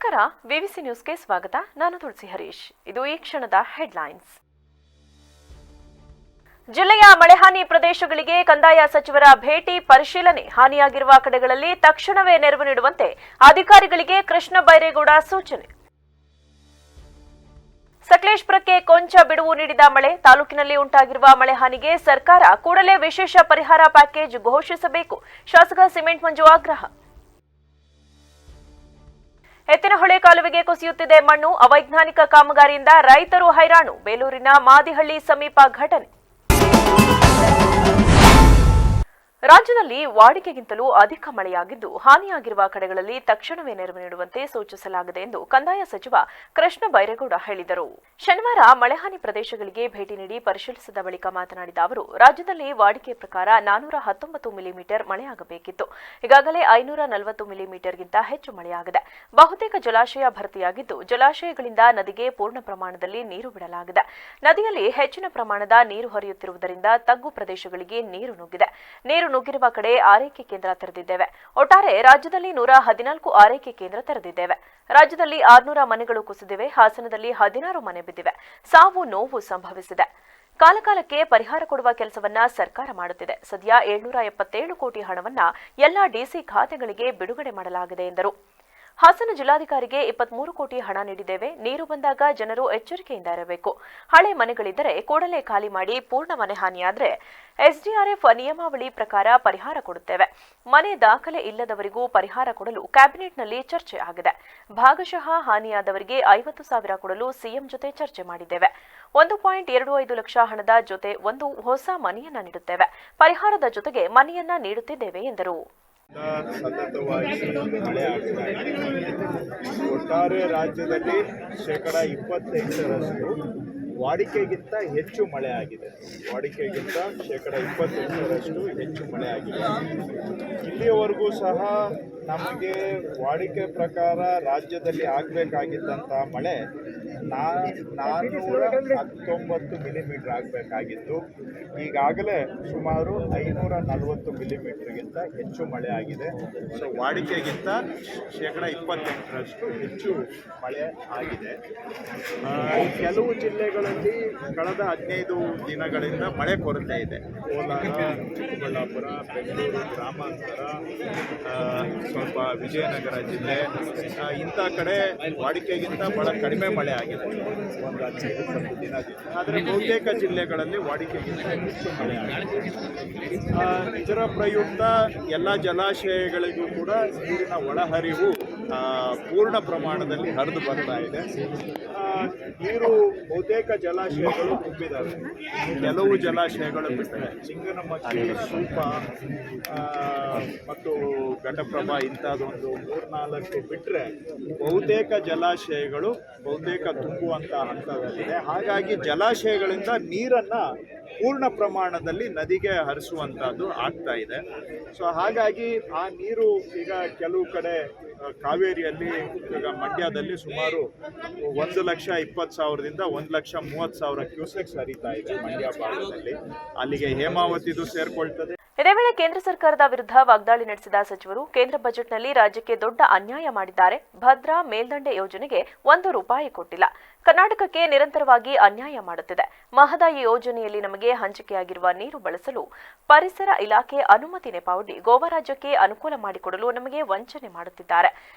ನಮಸ್ಕಾರ, ವಿವಿಸಿ ನ್ಯೂಸ್ಗೆ ಸ್ವಾಗತ. ನಾನು ತುಳಸಿ ಹರೀಶ್. ಇದು ಈ ಕ್ಷಣದ ಹೆಡ್ಲೈನ್ಸ್. ಜಿಲ್ಲೆಯ ಮಳೆಹಾನಿ ಪ್ರದೇಶಗಳಿಗೆ ಕಂದಾಯ ಸಚಿವರ ಭೇಟಿ ಪರಿಶೀಲನೆ. ಹಾನಿಯಾಗಿರುವ ಕಡೆಗಳಲ್ಲಿ ತಕ್ಷಣವೇ ನೆರವು ನೀಡುವಂತೆ ಅಧಿಕಾರಿಗಳಿಗೆ ಕೃಷ್ಣ ಬೈರೇಗೌಡ ಸೂಚನೆ. ಸಕಲೇಶಪುರಕ್ಕೆ ಕೊಂಚ ಬಿಡುವು ನೀಡಿದ ಮಳೆ. ತಾಲೂಕಿನಲ್ಲಿ ಉಂಟಾಗಿರುವ ಮಳೆ ಹಾನಿಗೆ ಸರ್ಕಾರ ಕೂಡಲೇ ವಿಶೇಷ ಪರಿಹಾರ ಪ್ಯಾಕೇಜ್ ಘೋಷಿಸಬೇಕು. ಶಾಸಕ ಸಿಮೆಂಟ್ ಮಂಜು ಆಗ್ರಹ. ಎತ್ತಿನಹೊಳೆ ಕಾಲುವೆಗೆ ಕುಸಿಯುತ್ತಿದೆ ಮಣ್ಣು. ಅವೈಜ್ಞಾನಿಕ ಕಾಮಗಾರಿಯಿಂದ ರೈತರು ಹೈರಾಣು. ಬೇಲೂರಿನ ಮಾದಿಹಳ್ಳಿ ಸಮೀಪ ಘಟನೆ. ರಾಜ್ಯದಲ್ಲಿ ವಾಡಿಕೆಗಿಂತಲೂ ಅಧಿಕ ಮಳೆಯಾಗಿದ್ದು ಹಾನಿಯಾಗಿರುವ ಕಡೆಗಳಲ್ಲಿ ತಕ್ಷಣವೇ ನೆರವು ನೀಡುವಂತೆ ಸೂಚಿಸಲಾಗಿದೆ ಎಂದು ಕಂದಾಯ ಸಚಿವ ಕೃಷ್ಣ ಬೈರೇಗೌಡ ಹೇಳಿದರು. ಶನಿವಾರ ಮಳೆಹಾನಿ ಪ್ರದೇಶಗಳಿಗೆ ಭೇಟಿ ನೀಡಿ ಪರಿಶೀಲಿಸಿದ ಬಳಿಕ ಮಾತನಾಡಿದ ಅವರು, ರಾಜ್ಯದಲ್ಲಿ ವಾಡಿಕೆ ಪ್ರಕಾರ 419 ಮಿಲಿಮೀಟರ್ ಮಳೆಯಾಗಬೇಕಿತ್ತು. ಈಗಾಗಲೇ 540 ಮಿಲಿಮೀಟರ್ಗಿಂತ ಹೆಚ್ಚು ಮಳೆಯಾಗಿದೆ. ಬಹುತೇಕ ಜಲಾಶಯ ಭರ್ತಿಯಾಗಿದ್ದು ಜಲಾಶಯಗಳಿಂದ ನದಿಗೆ ಪೂರ್ಣ ಪ್ರಮಾಣದಲ್ಲಿ ನೀರು ಬಿಡಲಾಗಿದೆ. ನದಿಯಲ್ಲಿ ಹೆಚ್ಚಿನ ಪ್ರಮಾಣದ ನೀರು ಹರಿಯುತ್ತಿರುವುದರಿಂದ ತಗ್ಗು ಪ್ರದೇಶಗಳಿಗೆ ನೀರು ನುಗ್ಗಿದೆ. ನೀರು ನುಗ್ಗಿರುವ ಕಡೆ ಆರೈಕೆ ಕೇಂದ್ರ ತೆರೆದಿದ್ದೇವೆ. ಒಟ್ಟಾರೆ ರಾಜ್ಯದಲ್ಲಿ 114 ಆರೈಕೆ ಕೇಂದ್ರ ತೆರೆದಿದ್ದೇವೆ. ರಾಜ್ಯದಲ್ಲಿ 600 ಮನೆಗಳು ಕುಸಿದಿವೆ. ಹಾಸನದಲ್ಲಿ 16 ಮನೆ ಬಿದ್ದಿವೆ. ಸಾವು ನೋವು ಸಂಭವಿಸಿದೆ. ಕಾಲಕಾಲಕ್ಕೆ ಪರಿಹಾರ ಕೊಡುವ ಕೆಲಸವನ್ನ ಸರ್ಕಾರ ಮಾಡುತ್ತಿದೆ. ಸದ್ಯ 777 ಕೋಟಿ ಹಣವನ್ನ ಎಲ್ಲಾ ಡಿಸಿ ಖಾತೆಗಳಿಗೆ ಬಿಡುಗಡೆ ಮಾಡಲಾಗಿದೆ ಎಂದರು. ಹಾಸನ ಜಿಲ್ಲಾಧಿಕಾರಿಗೆ 23 ಕೋಟಿ ಹಣ ನೀಡಿದ್ದೇವೆ. ನೀರು ಬಂದಾಗ ಜನರು ಎಚ್ಚರಿಕೆಯಿಂದ ಇರಬೇಕು. ಹಳೆ ಮನೆಗಳಿದ್ದರೆ ಕೂಡಲೇ ಖಾಲಿ ಮಾಡಿ. ಪೂರ್ಣ ಮನೆ ಹಾನಿಯಾದರೆ ಎಸ್ಡಿಆರ್ಎಫ್ ನಿಯಮಾವಳಿ ಪ್ರಕಾರ ಪರಿಹಾರ ಕೊಡುತ್ತೇವೆ. ಮನೆ ದಾಖಲೆ ಇಲ್ಲದವರಿಗೂ ಪರಿಹಾರ ಕೊಡಲು ಕ್ಯಾಬಿನೆಟ್ನಲ್ಲಿ ಚರ್ಚೆ ಆಗಿದೆ. ಭಾಗಶಃ ಹಾನಿಯಾದವರಿಗೆ 50,000 ಕೊಡಲು ಸಿಎಂ ಜೊತೆ ಚರ್ಚೆ ಮಾಡಿದ್ದೇವೆ. 1.25 ಲಕ್ಷ ಹಣದ ಜೊತೆ ಒಂದು ಹೊಸ ಮನೆಯನ್ನ ನೀಡುತ್ತೇವೆ. ಪರಿಹಾರದ ಜೊತೆಗೆ ಮನೆಯನ್ನ ನೀಡುತ್ತಿದ್ದೇವೆ ಎಂದರು. ಸತತವಾಗಿ ಮಳೆ ಆಗ್ತಾ ಇದೆ. ಒಟ್ಟಾರೆ ರಾಜ್ಯದಲ್ಲಿ 28% ವಾಡಿಕೆಗಿಂತ ಹೆಚ್ಚು ಮಳೆ ಆಗಿದೆ. ವಾಡಿಕೆಗಿಂತ 28% ಹೆಚ್ಚು ಮಳೆ ಆಗಿದೆ. ಇಲ್ಲಿಯವರೆಗೂ ಸಹ ನಮಗೆ ವಾಡಿಕೆ ಪ್ರಕಾರ ರಾಜ್ಯದಲ್ಲಿ ಆಗಬೇಕಾಗಿದ್ದಂಥ ಮಳೆ 419 ಮಿಲಿಮೀಟರ್ ಆಗಬೇಕಾಗಿತ್ತು. ಈಗಾಗಲೇ ಸುಮಾರು 540 ಮಿಲಿಮೀಟರ್ಗಿಂತ ಹೆಚ್ಚು ಮಳೆ ಆಗಿದೆ. ಸೊ ವಾಡಿಕೆಗಿಂತ 28% ಹೆಚ್ಚು ಮಳೆ ಆಗಿದೆ. ಕೆಲವು ಜಿಲ್ಲೆಗಳಲ್ಲಿ ಕಳೆದ 15 ದಿನಗಳಿಂದ ಮಳೆ ಕೊರತೆ ಇದೆ. ಕೋಲಾರ, ಚಿಕ್ಕಬಳ್ಳಾಪುರ, ಬೆಂಗಳೂರು ಗ್ರಾಮಾಂತರ, ಸ್ವಲ್ಪ ವಿಜಯನಗರ ಜಿಲ್ಲೆ, ಇಂಥ ಕಡೆ ವಾಡಿಕೆಗಿಂತ ಬಹಳ ಕಡಿಮೆ ಮಳೆ ಆಗಿದೆ ಒಂದು 15-20 ದಿನದಿಂದ. ಆದರೆ ಬಹುತೇಕ ಜಿಲ್ಲೆಗಳಲ್ಲಿ ವಾಡಿಕೆಗಿಂತ ಹೆಚ್ಚು ಮಳೆ ಆಗಿದೆ. ಇದರ ಪ್ರಯುಕ್ತ ಎಲ್ಲ ಜಲಾಶಯಗಳಿಗೂ ಕೂಡ ನೀರಿನ ಒಳಹರಿವು ಪೂರ್ಣ ಪ್ರಮಾಣದಲ್ಲಿ ಹರಿದು ಬರ್ತಾ ಇದೆ. ನೀರು ಬಹುತೇಕ ಜಲಾಶಯಗಳು ತುಂಬಿದ್ದಾವೆ. ಕೆಲವು ಜಲಾಶಯಗಳು ಬಿಟ್ಟರೆ ಸಿಂಗನಮಕ್ಕಿ, ಸೂಪ ಮತ್ತು ಘಟಪ್ರಭಾ ಇಂಥದ್ದೊಂದು 3-4 ಬಿಟ್ಟರೆ ಬಹುತೇಕ ಜಲಾಶಯಗಳು ಬಹುತೇಕ ತುಂಬುವಂಥ ಹಂತದಲ್ಲಿದೆ. ಹಾಗಾಗಿ ಜಲಾಶಯಗಳಿಂದ ನೀರನ್ನು ಪೂರ್ಣ ಪ್ರಮಾಣದಲ್ಲಿ ನದಿಗೆ ಹರಿಸುವಂಥದ್ದು ಆಗ್ತಾ ಇದೆ. ಸೊ ಹಾಗಾಗಿ ಆ ನೀರು ಈಗ ಕೆಲವು ಕಡೆ ಕಾವೇರಿಯಲ್ಲಿ, ಈಗ ಮಂಡ್ಯದಲ್ಲಿ ಸುಮಾರು 1,20,000ದಿಂದ 1,30,000 ಕ್ಯೂಸೆಕ್ಸ್ ಹರಿತಾ ಇದೆ ಮಂಡ್ಯ ಭಾಗದಲ್ಲಿ. ಅಲ್ಲಿಗೆ ಹೇಮಾವತಿದು ಸೇರ್ಕೊಳ್ತದೆ. ಇದೇ ವೇಳೆ ಕೇಂದ್ರ ಸರ್ಕಾರದ ವಿರುದ್ಧ ವಾಗ್ದಾಳಿ ನಡೆಸಿದ ಸಚಿವರು, ಕೇಂದ್ರ ಬಜೆಟ್ನಲ್ಲಿ ರಾಜ್ಯಕ್ಕೆ ದೊಡ್ಡ ಅನ್ಯಾಯ ಮಾಡಿದ್ದಾರೆ. ಭದ್ರಾ ಮೇಲ್ದಂಡೆ ಯೋಜನೆಗೆ 1 ರೂಪಾಯಿ ಕೊಟ್ಟಿಲ್ಲ. ಕರ್ನಾಟಕಕ್ಕೆ ನಿರಂತರವಾಗಿ ಅನ್ಯಾಯ ಮಾಡುತ್ತಿದೆ. ಮಹದಾಯಿ ಯೋಜನೆಯಲ್ಲಿ ನಮಗೆ ಹಂಚಿಕೆಯಾಗಿರುವ ನೀರು ಬಳಸಲು ಪರಿಸರ ಇಲಾಖೆ ಅನುಮತಿ ನೆಪವೊಡ್ಡಿ ಗೋವಾ ರಾಜ್ಯಕ್ಕೆ ಅನುಕೂಲ ಮಾಡಿಕೊಡಲು ನಮಗೆ ವಂಚನೆ ಮಾಡುತ್ತಿದ್ದಾರೆ.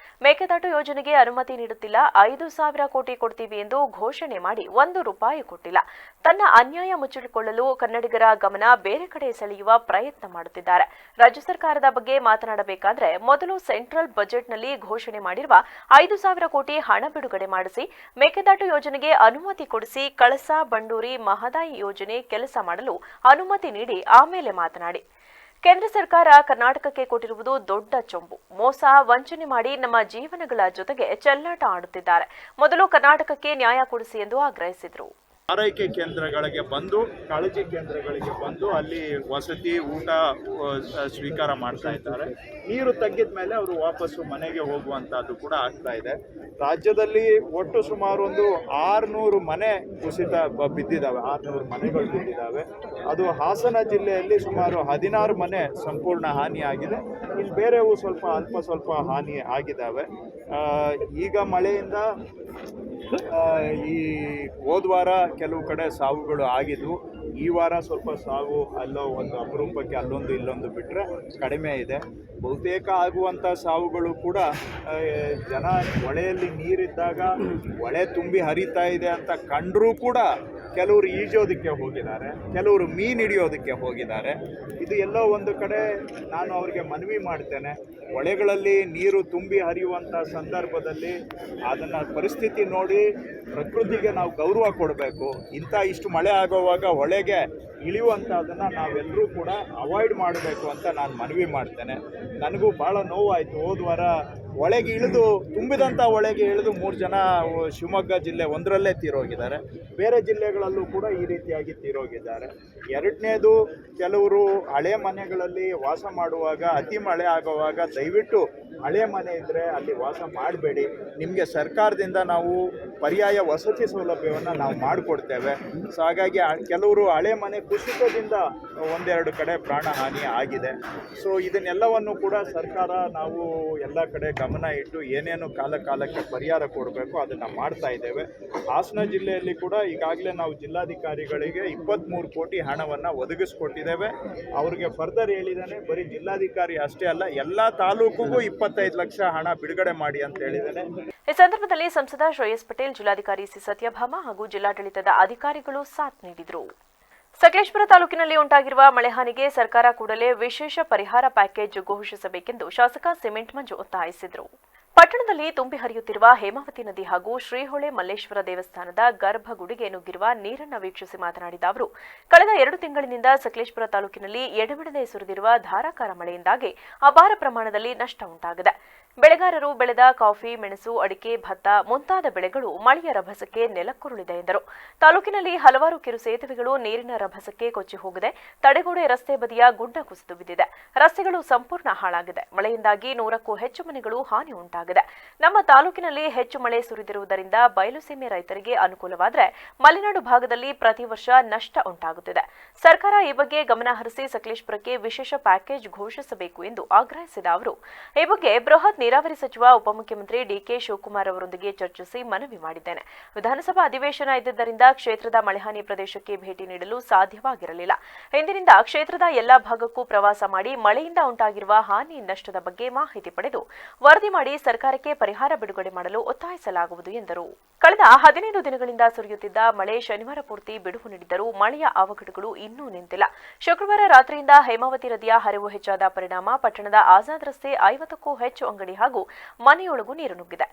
ಮೇಕೆದಾಟು ಯೋಜನೆಗೆ ಅನುಮತಿ ನೀಡುತ್ತಿಲ್ಲ. 5,000 ಕೋಟಿ ಕೊಡ್ತೀವಿ ಎಂದು ಘೋಷಣೆ ಮಾಡಿ 1 ರೂಪಾಯಿ ಕೊಟ್ಟಿಲ್ಲ. ತನ್ನ ಅನ್ಯಾಯ ಮುಚ್ಚಿಕೊಳ್ಳಲು ಕನ್ನಡಿಗರ ಗಮನ ಬೇರೆ ಕಡೆ ಸೆಳೆಯುವ ಪ್ರಯತ್ನ ಮಾಡುತ್ತಿದ್ದಾರೆ. ರಾಜ್ಯ ಸರ್ಕಾರದ ಬಗ್ಗೆ ಮಾತನಾಡಬೇಕಾದ್ರೆ ಮೊದಲು ಸೆಂಟ್ರಲ್ ಬಜೆಟ್ನಲ್ಲಿ ಘೋಷಣೆ ಮಾಡಿರುವ 5,000 ಕೋಟಿ ಹಣ ಬಿಡುಗಡೆ ಮಾಡಿಸಿ, ಮೇಕೆದಾಟು ಯೋಜನೆಗೆ ಅನುಮತಿ ಕೊಡಿಸಿ, ಕಳಸಾ ಬಂಡೂರಿ ಮಹದಾಯಿ ಯೋಜನೆ ಕೆಲಸ ಮಾಡಲು ಅನುಮತಿ ನೀಡಿ ಆಮೇಲೆ ಮಾತನಾಡಿ. ಕೇಂದ್ರ ಸರ್ಕಾರ ಕರ್ನಾಟಕಕ್ಕೆ ಕೊಟ್ಟಿರುವುದು ದೊಡ್ಡ ಚೊಂಬು. ಮೋಸ, ವಂಚನೆ ಮಾಡಿ ನಮ್ಮ ಜೀವನಗಳ ಜೊತೆಗೆ ಚೆಲ್ಲಾಟ ಆಡುತ್ತಿದ್ದಾರೆ. ಮೊದಲು ಕರ್ನಾಟಕಕ್ಕೆ ನ್ಯಾಯ ಕೊಡಿಸಿ ಎಂದು ಆಗ್ರಹಿಸಿದರು. ಆರೈಕೆ ಕೇಂದ್ರಗಳಿಗೆ ಬಂದು, ಕಾಳಜಿ ಕೇಂದ್ರಗಳಿಗೆ ಬಂದು ಅಲ್ಲಿ ವಸತಿ, ಊಟ ಸ್ವೀಕಾರ ಮಾಡ್ತಾ ಇದ್ದಾರೆ. ನೀರು ತಗ್ಗಿದ ಮೇಲೆ ಅವರು ವಾಪಸ್ಸು ಮನೆಗೆ ಹೋಗುವಂಥದ್ದು ಕೂಡ ಆಗ್ತಾ ಇದೆ. ರಾಜ್ಯದಲ್ಲಿ ಒಟ್ಟು ಸುಮಾರು ಒಂದು 600 ಮನೆ ಕುಸಿತ ಬಿದ್ದಿದ್ದಾವೆ, 600 ಮನೆಗಳು ಬಿದ್ದಿದ್ದಾವೆ. ಅದು ಹಾಸನ ಜಿಲ್ಲೆಯಲ್ಲಿ ಸುಮಾರು 16 ಮನೆ ಸಂಪೂರ್ಣ ಹಾನಿಯಾಗಿದೆ. ಇನ್ನು ಬೇರೆವು ಸ್ವಲ್ಪ ಹಾನಿ ಆಗಿದ್ದಾವೆ. ಈಗ ಮಳೆಯಿಂದ ಈ ಹೋದ್ವಾರ ಕೆಲವು ಕಡೆ ಸಾವುಗಳು ಆಗಿದ್ವು. ಈ ವಾರ ಸ್ವಲ್ಪ ಸಾವು ಅಲ್ಲೋ ಒಂದು ಅಪರೂಪಕ್ಕೆ ಅಲ್ಲೊಂದು ಇಲ್ಲೊಂದು ಬಿಟ್ಟರೆ ಕಡಿಮೆ ಇದೆ. ಬಹುತೇಕ ಆಗುವಂಥ ಸಾವುಗಳು ಕೂಡ ಜನ ಹೊಳೆಯಲ್ಲಿ ನೀರಿದ್ದಾಗ ಹೊಳೆ ತುಂಬಿ ಹರಿತಾ ಇದೆ ಅಂತ ಕಂಡರೂ ಕೂಡ ಕೆಲವರು ಈಜೋದಕ್ಕೆ ಹೋಗಿದ್ದಾರೆ, ಕೆಲವರು ಮೀನು ಹಿಡಿಯೋದಕ್ಕೆ ಹೋಗಿದ್ದಾರೆ. ಇದು ಎಲ್ಲೋ ಒಂದು ಕಡೆ ನಾನು ಅವರಿಗೆ ಮನವಿ ಮಾಡ್ತೇನೆ, ಹೊಳೆಗಳಲ್ಲಿ ನೀರು ತುಂಬಿ ಹರಿಯುವಂಥ ಸಂದರ್ಭದಲ್ಲಿ ಅದನ್ನು ಪರಿಸ್ಥಿತಿ ನೋಡಿ ಪ್ರಕೃತಿಗೆ ನಾವು ಗೌರವ ಕೊಡಬೇಕು. ಇಷ್ಟು ಮಳೆ ಆಗೋವಾಗ ಹೊಳೆಗೆ ಇಳಿಯುವಂಥದ್ದನ್ನು ನಾವೆಲ್ಲರೂ ಕೂಡ ಅವಾಯ್ಡ್ ಮಾಡಬೇಕು ಅಂತ ನಾನು ಮನವಿ ಮಾಡ್ತೇನೆ. ನನಗೂ ಭಾಳ ನೋವಾಯಿತು. ಹೋದ ವಾರ ಹೊಳೆಗೆ ಇಳಿದು ತುಂಬಿದಂಥ ಹೊಳೆಗೆ ಇಳಿದು 3 ಜನ ಶಿವಮೊಗ್ಗ ಜಿಲ್ಲೆ ಒಂದರಲ್ಲೇ ತೀರೋಗಿದ್ದಾರೆ. ಬೇರೆ ಜಿಲ್ಲೆಗಳಲ್ಲೂ ಕೂಡ ಈ ರೀತಿಯಾಗಿ ತೀರೋಗಿದ್ದಾರೆ. ಎರಡನೇದು, ಕೆಲವರು ಹಳೆ ಮನೆಗಳಲ್ಲಿ ವಾಸ ಮಾಡುವಾಗ ಅತಿ ಮಳೆ ಆಗುವಾಗ ದಯವಿಟ್ಟು ಹಳೆ ಮನೆ ಇದ್ದರೆ ಅಲ್ಲಿ ವಾಸ ಮಾಡಬೇಡಿ. ನಿಮಗೆ ಸರ್ಕಾರದಿಂದ ನಾವು ಪರ್ಯಾಯ ವಸತಿ ಸೌಲಭ್ಯವನ್ನು ನಾವು ಮಾಡಿಕೊಡ್ತೇವೆ. ಸೊ ಹಾಗಾಗಿ ಕೆಲವರು ಹಳೆ ಮನೆ ಕುಸಿತದಿಂದ ಒಂದೆರಡು ಕಡೆ ಪ್ರಾಣಹಾನಿ ಆಗಿದೆ. ಸೊ ಇದನ್ನೆಲ್ಲವನ್ನು ಕೂಡ ಸರ್ಕಾರ ನಾವು ಎಲ್ಲ ಕಡೆ ಗಮನ ಇಟ್ಟು ಏನೇನು ಕಾಲಕ್ಕೆ ಪರಿಹಾರ ಕೊಡಬೇಕು ಅದನ್ನು ಮಾಡ್ತಾ ಇದ್ದೇವೆ. ಹಾಸನ ಜಿಲ್ಲೆಯಲ್ಲಿ ಕೂಡ ಈಗಾಗಲೇ ನಾವು ಜಿಲ್ಲಾಧಿಕಾರಿಗಳಿಗೆ 23 ಕೋಟಿ ಹಣವನ್ನು ಒದಗಿಸ್ಕೊಟ್ಟಿದ್ದೇವೆ. ಅವ್ರಿಗೆ ಫರ್ದರ್ ಹೇಳಿದ್ದಾನೆ, ಬರೀ ಜಿಲ್ಲಾಧಿಕಾರಿ ಅಷ್ಟೇ ಅಲ್ಲ, ಎಲ್ಲ ತಾಲೂಕಿಗೂ 25 ಲಕ್ಷ ಹಣ ಬಿಡುಗಡೆ ಮಾಡಿ ಅಂತ ಹೇಳಿದ್ದೇನೆ. ಈ ಸಂದರ್ಭದಲ್ಲಿ ಸಂಸದ ಶ್ರೇಯಸ್ ಪಟೇಲ್, ಜಿಲ್ಲಾಧಿಕಾರಿ ಸಿ ಸತ್ಯಭಾಮ ಹಾಗೂ ಜಿಲ್ಲಾಡಳಿತದ ಅಧಿಕಾರಿಗಳು ಸಾಥ್ ನೀಡಿದರು. ಸಕಲೇಶಪುರ ತಾಲೂಕಿನಲ್ಲಿ ಉಂಟಾಗಿರುವ ಮಳೆಹಾನಿಗೆ ಸರ್ಕಾರ ಕೂಡಲೇ ವಿಶೇಷ ಪರಿಹಾರ ಪ್ಯಾಕೇಜ್ ಘೋಷಿಸಬೇಕೆಂದು ಶಾಸಕ ಸಿಮೆಂಟ್ ಮಂಜು ಒತ್ತಾಯಿಸಿದರು. ಪಟ್ಟಣದಲ್ಲಿ ತುಂಬಿ ಹರಿಯುತ್ತಿರುವ ಹೇಮಾವತಿ ನದಿ ಹಾಗೂ ಶ್ರೀಹೊಳೆ ಮಲ್ಲೇಶ್ವರ ದೇವಸ್ಥಾನದ ಗರ್ಭಗುಡಿಗೆ ನುಗ್ಗಿರುವ ನೀರನ್ನು ವೀಕ್ಷಿಸಿ ಮಾತನಾಡಿದ ಅವರು, ಕಳೆದ 2 ತಿಂಗಳಿನಿಂದ ಸಕಲೇಶಪುರ ತಾಲೂಕಿನಲ್ಲಿ ಎಡೆಬಿಡದೆ ಸುರಿದಿರುವ ಧಾರಾಕಾರ ಮಳೆಯಿಂದಾಗಿ ಅಪಾರ ಪ್ರಮಾಣದಲ್ಲಿ ನಷ್ಟ ಉಂಟಾಗಿದೆ. ಬೆಳೆಗಾರರು ಬೆಳೆದ ಕಾಫಿ, ಮೆಣಸು, ಅಡಿಕೆ, ಭತ್ತ ಮುಂತಾದ ಬೆಳೆಗಳು ಮಳೆಯ ರಭಸಕ್ಕೆ ನೆಲಕ್ಕುರುಳಿದೆ ಎಂದರು. ತಾಲೂಕಿನಲ್ಲಿ ಹಲವಾರು ಕಿರು ಸೇತುವೆಗಳು ನೀರಿನ ರಭಸಕ್ಕೆ ಕೊಚ್ಚಿ ಹೋಗಿದೆ. ತಡೆಗೋಡೆ ರಸ್ತೆ ಬದಿಯ ಗುಡ್ಡ ಕುಸಿದು ಬಿದ್ದಿದೆ. ರಸ್ತೆಗಳು ಸಂಪೂರ್ಣ ಹಾಳಾಗಿದೆ. ಮಳೆಯಿಂದಾಗಿ 100ಕ್ಕೂ ಹೆಚ್ಚು ಮನೆಗಳು ಹಾನಿ ಉಂಟಾಗಿದೆ. ನಮ್ಮ ತಾಲೂಕಿನಲ್ಲಿ ಹೆಚ್ಚು ಮಳೆ ಸುರಿದಿರುವುದರಿಂದ ಬಯಲುಸೀಮೆ ರೈತರಿಗೆ ಅನುಕೂಲವಾದರೆ ಮಲೆನಾಡು ಭಾಗದಲ್ಲಿ ಪ್ರತಿ ವರ್ಷ ನಷ್ಟ ಉಂಟಾಗುತ್ತಿದೆ. ಸರ್ಕಾರ ಈ ಬಗ್ಗೆ ಗಮನ ಹರಿಸಿ ಸಕಲೇಶಪುರಕ್ಕೆ ವಿಶೇಷ ಪ್ಯಾಕೇಜ್ ಘೋಷಿಸಬೇಕು ಎಂದು ಆಗ್ರಹಿಸಿದ ಅವರು, ಈ ಬಗ್ಗೆ ಬೃಹತ್ ನೀರಾವರಿ ಸಚಿವ ಉಪಮುಖ್ಯಮಂತ್ರಿ ಡಿಕೆ ಶಿವಕುಮಾರ್ ಅವರೊಂದಿಗೆ ಚರ್ಚಿಸಿ ಮನವಿ ಮಾಡಿದ್ದೇನೆ. ವಿಧಾನಸಭಾ ಅಧಿವೇಶನ ಇದ್ದಿದ್ದರಿಂದ ಕ್ಷೇತ್ರದ ಮಳೆಹಾನಿ ಪ್ರದೇಶಕ್ಕೆ ಭೇಟಿ ನೀಡಲು ಸಾಧ್ಯವಾಗಿರಲಿಲ್ಲ. ಇಂದಿನಿಂದ ಕ್ಷೇತ್ರದ ಎಲ್ಲಾ ಭಾಗಕ್ಕೂ ಪ್ರವಾಸ ಮಾಡಿ ಮಳೆಯಿಂದ ಉಂಟಾಗಿರುವ ಹಾನಿ ನಷ್ಟದ ಬಗ್ಗೆ ಮಾಹಿತಿ ಪಡೆದು ವರದಿ ಮಾಡಿ ಸರ್ಕಾರಕ್ಕೆ ಪರಿಹಾರ ಬಿಡುಗಡೆ ಮಾಡಲು ಒತ್ತಾಯಿಸಲಾಗುವುದು ಎಂದರು. ಕಳೆದ 15 ದಿನಗಳಿಂದ ಸುರಿಯುತ್ತಿದ್ದ ಮಳೆ ಶನಿವಾರ ಪೂರ್ತಿ ಬಿಡುವು ನೀಡಿದ್ದರೂ ಮಳೆಯ ಅವಘಡಗಳು ಇನ್ನೂ ನಿಂತಿಲ್ಲ. ಶುಕ್ರವಾರ ರಾತ್ರಿಯಿಂದ ಹೇಮಾವತಿ ನದಿಯ ಹರಿವು ಹೆಚ್ಚಾದ ಪರಿಣಾಮ ಪಟ್ಟಣದ ಆಜಾದ್ ರಸ್ತೆ 50ಕ್ಕೂ ಹೆಚ್ಚು ಅಂಗಡಿ ಹಾಗೂ ಮನೆಯೊಳಗೂ ನೀರು ನುಗ್ಗಿದೆ.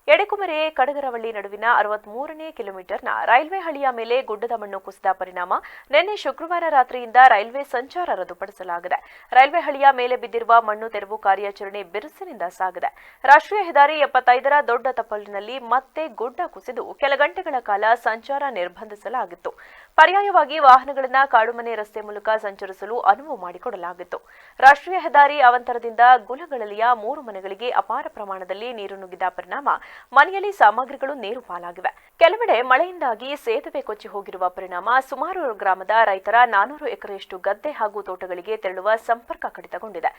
ಎಡೆಕುಮರೆ ಕಡಗರವಳ್ಳಿ ನಡುವಿನ 63ನೇ ಕಿಲೋಮೀಟರ್ನ ರೈಲ್ವೆ ಹಳಿಯ ಮೇಲೆ ಗುಡ್ಡದ ಮಣ್ಣು ಕುಸಿದ ಪರಿಣಾಮ ನಿನ್ನೆ ಶುಕ್ರವಾರ ರಾತ್ರಿಯಿಂದ ರೈಲ್ವೆ ಸಂಚಾರ ರದ್ದುಪಡಿಸಲಾಗಿದೆ. ರೈಲ್ವೆ ಹಳಿಯ ಮೇಲೆ ಬಿದ್ದಿರುವ ಮಣ್ಣು ತೆರವು ಕಾರ್ಯಾಚರಣೆ ಬಿರುಸಿನಿಂದ ಸಾಗಿದೆ. ರಾಷ್ಟ್ರೀಯ ಹೆದ್ದಾರಿ 75ರ ದೊಡ್ಡ ತಪ್ಪಲಿನಲ್ಲಿ ಮತ್ತೆ ಗುಡ್ಡ ಕುಸಿದು ಕೆಲ ಗಂಟೆಗಳ ಕಾಲ ಸಂಚಾರ ನಿರ್ಬಂಧಿಸಲಾಗಿತ್ತು. ಪರ್ಯಾಯವಾಗಿ ವಾಹನಗಳನ್ನು ಕಾಡುಮನೆ ರಸ್ತೆ ಮೂಲಕ ಸಂಚರಿಸಲು ಅನುವು ಮಾಡಿಕೊಡಲಾಗಿತ್ತು. ರಾಷ್ಟ್ರೀಯ ಹೆದ್ದಾರಿ ಅವಂತರದಿಂದ ಗುಲಗಳಲಿಯ 3 ಮನೆಗಳಿಗೆ ಅಪಾರ ಪ್ರಮಾಣದಲ್ಲಿ ನೀರು ನುಗ್ಗಿದ ಪರಿಣಾಮ ಮನೆಯಲ್ಲಿ ಸಾಮಗ್ರಿಗಳು ನೀರು ಪಾಲಾಗಿವೆ. ಕೆಲವೆಡೆ ಮಳೆಯಿಂದಾಗಿ ಸೇತುವೆ ಕೊಚ್ಚಿ ಹೋಗಿರುವ ಪರಿಣಾಮ ಸುಮಾರು ಗ್ರಾಮದ ರೈತರ 400 ಎಕರೆಯಷ್ಟು ಗದ್ದೆ ಹಾಗೂ ತೋಟಗಳಿಗೆ ತೆರಳುವ ಸಂಪರ್ಕ ಕಡಿತಗೊಂಡಿದೆ.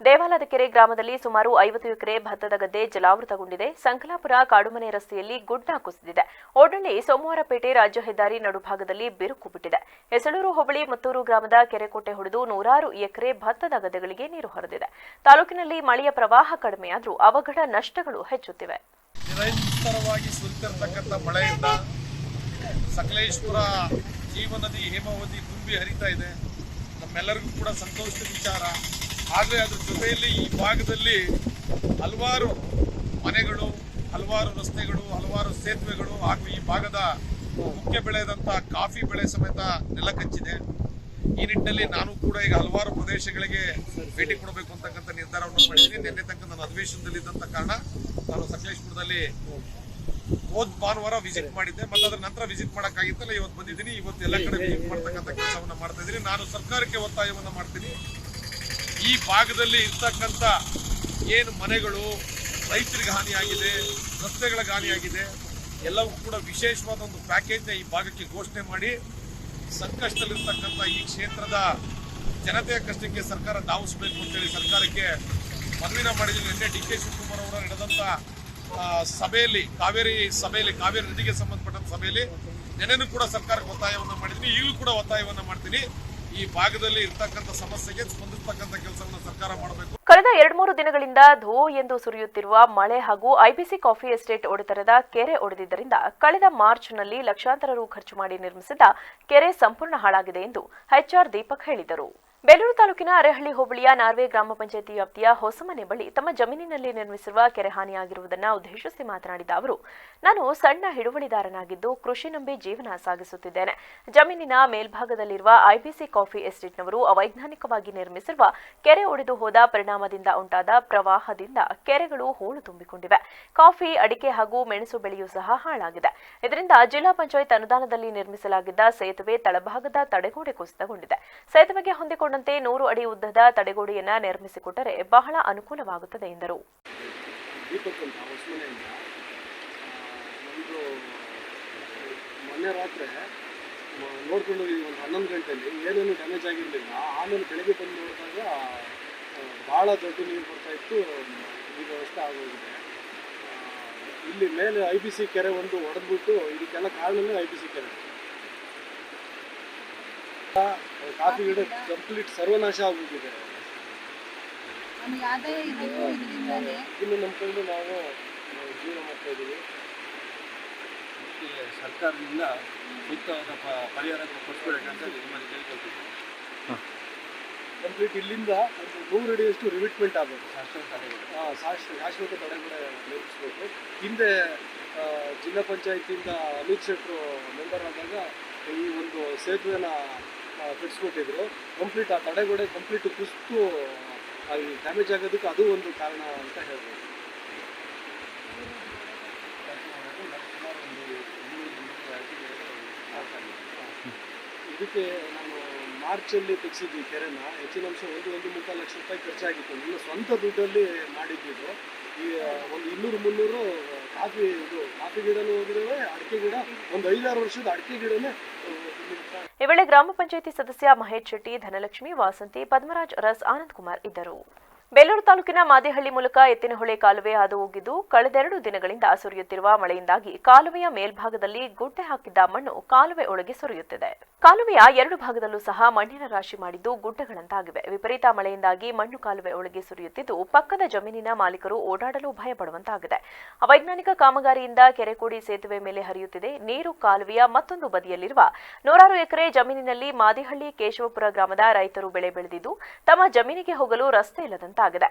ದೇವಾಲದ ಕೆರೆ ಗ್ರಾಮದಲ್ಲಿ ಸುಮಾರು 50 ಎಕರೆ ಭತ್ತದ ಗದ್ದೆ ಜಲಾವೃತಗೊಂಡಿದೆ. ಸಂಕಲಾಪುರ ಕಾಡುಮನೆ ರಸ್ತೆಯಲ್ಲಿ ಗುಡ್ಡ ಕುಸಿದಿದೆ. ಓಡಳ್ಳಿ ಸೋಮವಾರಪೇಟೆ ರಾಜ್ಯ ಹೆದ್ದಾರಿ ನಡುಭಾಗದಲ್ಲಿ ಬಿರುಕು ಬಿಟ್ಟಿದೆ. ಹೆಸಳೂರು ಹೋಬಳಿ ಮತ್ತೂರು ಗ್ರಾಮದ ಕೆರೆಕೋಟೆ ಹೊಡೆದು 106 ಎಕರೆ ಭತ್ತದ ಗದ್ದೆಗಳಿಗೆ ನೀರು ಹರಿದಿದೆ. ತಾಲೂಕಿನಲ್ಲಿ ಮಳೆಯ ಪ್ರವಾಹ ಕಡಿಮೆಯಾದರೂ ಅವಘಡ ನಷ್ಟಗಳು ಹೆಚ್ಚುತ್ತಿವೆ. ನಿರಂತರವಾಗಿ ಸುರಿತಿರತಕ್ಕಂಥ ಮಳೆಯಿಂದ ಸಕಲೇಶಪುರ ಜೀವನದಿ ಹೇಮಾವತಿ ತುಂಬಿ ಹರಿತಾ ಇದೆ. ನಮ್ಮೆಲ್ಲರಿಗೂ ಕೂಡ ಸಂತೋಷದ ವಿಚಾರ. ಆದರೆ ಅದರ ಜೊತೆಯಲ್ಲಿ ಈ ಭಾಗದಲ್ಲಿ ಹಲವಾರು ಮನೆಗಳು, ಹಲವಾರು ರಸ್ತೆಗಳು, ಹಲವಾರು ಸೇತುವೆಗಳು ಹಾಗೂ ಈ ಭಾಗದ ಮುಖ್ಯ ಬೆಳೆದಂಥ ಕಾಫಿ ಬೆಳೆ ಸಮೇತ ನೆಲಕಚ್ಚಿದೆ. ಈ ನಿಟ್ಟಿನಲ್ಲಿ ನಾನು ಕೂಡ ಈಗ ಹಲವಾರು ಪ್ರದೇಶಗಳಿಗೆ ಭೇಟಿ ಕೊಡಬೇಕು ಅಂತಕ್ಕಂಥ ನಿರ್ಧಾರವನ್ನು ಮಾಡಿದ್ದೀನಿ. ನಿನ್ನೆ ತನಕ ನಾನು ಅಧಿವೇಶನದಲ್ಲಿದ್ದಂಥ ಕಾರಣ ನಾನು ಸಕಲೇಶಪುರದಲ್ಲಿ ಹೋದ ಭಾನುವಾರ ವಿಸಿಟ್ ಮಾಡಿದ್ದೆ. ಮತ್ತು ಅದರ ನಂತರ ವಿಸಿಟ್ ಮಾಡೋಕ್ಕಾಗಿತ್ತಲ್ಲ, ಇವತ್ತು ಬಂದಿದ್ದೀನಿ. ಇವತ್ತು ಎಲ್ಲ ಕಡೆ ವಿಸಿಟ್ ಮಾಡ್ತಕ್ಕಂಥ ಕೆಲಸವನ್ನು ಮಾಡ್ತಾ ಇದ್ದೀನಿ. ನಾನು ಸರ್ಕಾರಕ್ಕೆ ಒತ್ತಾಯವನ್ನು ಮಾಡ್ತೀನಿ, ಈ ಭಾಗದಲ್ಲಿ ಇರ್ತಕ್ಕಂಥ ಏನು ಮನೆಗಳು ರೈತರಿಗೆ ಹಾನಿಯಾಗಿದೆ, ರಸ್ತೆಗಳಿಗೆ ಹಾನಿಯಾಗಿದೆ, ಎಲ್ಲವೂ ಕೂಡ ವಿಶೇಷವಾದ ಒಂದು ಪ್ಯಾಕೇಜ್ನ ಈ ಭಾಗಕ್ಕೆ ಘೋಷಣೆ ಮಾಡಿ ಸಂಕಷ್ಟದಲ್ಲಿರ್ತಕ್ಕಂಥ ಈ ಕ್ಷೇತ್ರದ ಜನತೆಯ ಕಷ್ಟಕ್ಕೆ ಸರ್ಕಾರ ಧಾವಿಸಬೇಕು ಅಂತೇಳಿ ಸರ್ಕಾರಕ್ಕೆ ಮನವಿನ ಮಾಡಿದ್ದೀವಿ. ನಿನ್ನೆ ಡಿ ಕೆ ಶಿವಕುಮಾರ್ ಅವರ ನಡೆದಂಥ ಸಭೆಯಲ್ಲಿ ಕಾವೇರಿ ನದಿಗೆ ಸಂಬಂಧಪಟ್ಟಂತ ಸಭೆಯಲ್ಲಿ ನೆನೆನೂ ಕೂಡ ಸರ್ಕಾರಕ್ಕೆ ಒತ್ತಾಯವನ್ನು ಮಾಡಿದ್ದೀನಿ, ಈಗಲೂ ಕೂಡ ಒತ್ತಾಯವನ್ನು ಮಾಡ್ತೀನಿ. ಈ ಭಾಗದಲ್ಲಿ ಇರ್ತಕ್ಕಂಥ ಸಮಸ್ಯೆಗೆ ಸ್ಪಂದಿಸ್ತಕ್ಕಂಥ ಕೆಲಸವನ್ನು ಸರ್ಕಾರ ಮಾಡಬೇಕು. ಕಳೆದ 2-3 ದಿನಗಳಿಂದ ಧೋ ಎಂದು ಸುರಿಯುತ್ತಿರುವ ಮಳೆ ಹಾಗೂ ಐಬಿಸಿ ಕಾಫಿ ಎಸ್ಟೇಟ್ ಒಡೆತನದ ಕೆರೆ ಒಡೆದಿದ್ದರಿಂದ ಕಳೆದ ಮಾರ್ಚ್ನಲ್ಲಿ ಲಕ್ಷಾಂತರ ರು ಖರ್ಚು ಮಾಡಿ ನಿರ್ಮಿಸಿದ ಕೆರೆ ಸಂಪೂರ್ಣ ಹಾಳಾಗಿದೆ ಎಂದು ಎಚ್ಆರ್ ದೀಪಕ್ ಹೇಳಿದರು. ಬೇಲೂರು ತಾಲೂಕಿನ ಅರೇಹಳ್ಳಿ ಹೋಬಳಿಯ ನಾರ್ವೆ ಗ್ರಾಮ ಪಂಚಾಯಿತಿ ವ್ಯಾಪ್ತಿಯ ಹೊಸಮನೆ ಬಳಿ ತಮ್ಮ ಜಮೀನಿನಲ್ಲಿ ನಿರ್ಮಿಸಿರುವ ಕೆರೆ ಹಾನಿಯಾಗಿರುವುದನ್ನು ಉದ್ದೇಶಿಸಿ ಮಾತನಾಡಿದ ಅವರು, ನಾನು ಸಣ್ಣ ಹಿಡುವಳಿದಾರನಾಗಿದ್ದು ಕೃಷಿ ನಂಬಿ ಜೀವನ ಸಾಗಿಸುತ್ತಿದ್ದೇನೆ. ಜಮೀನಿನ ಮೇಲ್ಭಾಗದಲ್ಲಿರುವ ಐಬಿಸಿ ಕಾಫಿ ಎಸ್ಟೇಟ್ನವರು ಅವೈಜ್ಞಾನಿಕವಾಗಿ ನಿರ್ಮಿಸಿರುವ ಕೆರೆ ಒಡೆದು ಹೋದ ಪರಿಣಾಮದಿಂದ ಉಂಟಾದ ಪ್ರವಾಹದಿಂದ ಕೆರೆಗಳು ಹೂಳು ತುಂಬಿಕೊಂಡಿವೆ. ಕಾಫಿ, ಅಡಿಕೆ ಹಾಗೂ ಮೆಣಸು ಬೆಳೆಯೂ ಸಹ ಹಾಳಾಗಿದೆ. ಇದರಿಂದ ಜಿಲ್ಲಾ ಪಂಚಾಯತ್ ಅನುದಾನದಲ್ಲಿ ನಿರ್ಮಿಸಲಾಗಿದ್ದ ಸೇತುವೆ ತಳಭಾಗದ ತಡೆಗೋಡೆ ಕುಸಿತಗೊಂಡಿದೆ. ಸೇತುವೆಗೆ ಹೊಂದಿಕೊಂಡಂತೆ 100 ಅಡಿ ಉದ್ದದ ತಡೆಗೋಡೆಯನ್ನ ನಿರ್ಮಿಸಿಕೊಟ್ಟರೆ ಬಹಳ ಅನುಕೂಲವಾಗುತ್ತದೆ ಎಂದರು. ಮೊನ್ನೆ ರಾತ್ರಿ ನೋಡ್ಕೊಂಡು ಒಂದು 11 ಗಂಟೆಯಲ್ಲಿ ಏನೇನು ಡ್ಯಾಮೇಜ್ ಆಗಿರಲಿಲ್ಲ. ಆಮೇಲೆ ಬೆಳಗ್ಗೆ ಬಂದು ನೋಡಿದಾಗ ಭಾಳ ದೊಡ್ಡ ನೀರು ಬರ್ತಾ ಇತ್ತು. ಈ ವ್ಯವಸ್ಥೆ ಆಗೋಗಿದೆ. ಇಲ್ಲಿ ಮೇಲೆ ಐಬಿಸಿ ಕೆರೆ ಒಂದು ಒಡೆದ್ಬಿಟ್ಟು ಇದಕ್ಕೆಲ್ಲ ಕಾರಣನೇ ಐಬಿಸಿ ಕೆರೆ. ಕಾಫಿ ಗಿಡ ಕಂಪ್ಲೀಟ್ ಸರ್ವನಾಶ ಆಗೋಗಿದೆ. ಇದನ್ನು ನಂಬಿಕೊಂಡು ನಾವು ಜೀವನ ಮಾಡ್ತಾ ಇದ್ದೀವಿ. ಸರ್ಕಾರದಿಂದ ಸೂಕ್ತವಾದ ಪರಿಹಾರ ಕೊಡಿಸ್ಬೇಕಂತ ನಿಮ್ಮಲ್ಲಿ ಕೇಳ್ಕೊಳ್ತೀವಿ. ಕಂಪ್ಲೀಟ್ ಇಲ್ಲಿಂದ ಒಂದು 100 ಅಡಿಯಷ್ಟು ರಿವಿಟ್ಮೆಂಟ್ ಆಗಬೇಕು. ಶಾಶ್ವತ ತಡೆಗೋಡೆ ನಿರ್ಮಿಸಬೇಕು. ಹಿಂದೆ ಜಿಲ್ಲಾ ಪಂಚಾಯತಿಯಿಂದ ಅಮಿತ್ ಶೆಟ್ಟರು ಮೆಂಬರ್ ಆದಾಗ ಈ ಒಂದು ಸೇತುವೆನ ಕಟ್ಸ್ಕೊಟ್ಟಿದ್ರು. ಕಂಪ್ಲೀಟ್ ಆ ತಡೆಗೋಡೆ ಕಂಪ್ಲೀಟ್ ಕುಸಿತು ಡ್ಯಾಮೇಜ್ ಆಗೋದಕ್ಕೆ ಅದು ಒಂದು ಕಾರಣ ಅಂತ ಹೇಳ್ಬೋದು. ಇದಕ್ಕೆ ನಾನು ಮಾರ್ಚಲ್ಲಿ ತೆಗೆಸಿದ್ವಿ ಕೆರೆನ. ಹೆಚ್ಚಿನ ಅಂಶ 1.25 ಲಕ್ಷ ರೂಪಾಯಿ ಖರ್ಚಾಗಿತ್ತು. ನನ್ನ ಸ್ವಂತ ದುಡ್ಡಲ್ಲಿ ಮಾಡಿದ್ದಿದ್ದು. ಈ ಒಂದು 200-300 ಕಾಫಿ ಗಿಡನೂ ಹೋಗಿದ್ದಾವೆ. ಅಡಿಕೆ ಗಿಡ ಒಂದು 5-6 ವರ್ಷದ ಅಡಿಕೆ ಗಿಡನೇ. ಈ ವೇಳೆ ಗ್ರಾಮ ಪಂಚಾಯಿತಿ ಸದಸ್ಯ ಮಹೇಶ್ ಶೆಟ್ಟಿ, ಧನಲಕ್ಷ್ಮಿ, ವಾಸಂತಿ, ಪದ್ಮರಾಜ್ ಅರಸ್, ಆನಂದ್ ಕುಮಾರ್ ಇದ್ದರು. ಬೇಲೂರು ತಾಲೂಕಿನ ಮಾದೇಹಳ್ಳಿ ಮೂಲಕ ಎತ್ತಿನಹೊಳೆ ಕಾಲುವೆ ಹಾದು ಹೋಗಿದ್ದು, ಕಳೆದ 2 ದಿನಗಳಿಂದ ಸುರಿಯುತ್ತಿರುವ ಮಳೆಯಿಂದಾಗಿ ಕಾಲುವೆಯ ಮೇಲ್ಭಾಗದಲ್ಲಿ ಗುಡ್ಡೆ ಹಾಕಿದ್ದ ಮಣ್ಣು ಕಾಲುವೆ ಒಳಗೆ ಸುರಿಯುತ್ತಿದೆ. ಕಾಲುವೆಯ 2 ಭಾಗದಲ್ಲೂ ಸಹ ಮಣ್ಣಿನ ರಾಶಿ ಮಾಡಿದ್ದು ಗುಡ್ಡೆಗಳಂತಾಗಿವೆ. ವಿಪರೀತ ಮಳೆಯಿಂದಾಗಿ ಮಣ್ಣು ಕಾಲುವೆ ಒಳಗೆ ಸುರಿಯುತ್ತಿದ್ದು, ಪಕ್ಕದ ಜಮೀನಿನ ಮಾಲೀಕರು ಓಡಾಡಲು ಭಯಪಡುವಂತಾಗಿದೆ. ಅವೈಜ್ಞಾನಿಕ ಕಾಮಗಾರಿಯಿಂದ ಕೆರೆಕೋಡಿ ಸೇತುವೆ ಮೇಲೆ ಹರಿಯುತ್ತಿದೆ ನೀರು. ಕಾಲುವೆಯ ಮತ್ತೊಂದು ಬದಿಯಲ್ಲಿರುವ 100 ಎಕರೆ ಜಮೀನಿನಲ್ಲಿ ಮಾದಿಹಳ್ಳಿ ಕೇಶವಪುರ ಗ್ರಾಮದ ರೈತರು ಬೆಳೆ ಬೆಳೆದಿದ್ದು, ತಮ್ಮ ಜಮೀನಿಗೆ ಹೋಗಲು ರಸ್ತೆ ಇಲ್ಲದಂತಾಗಿದೆ.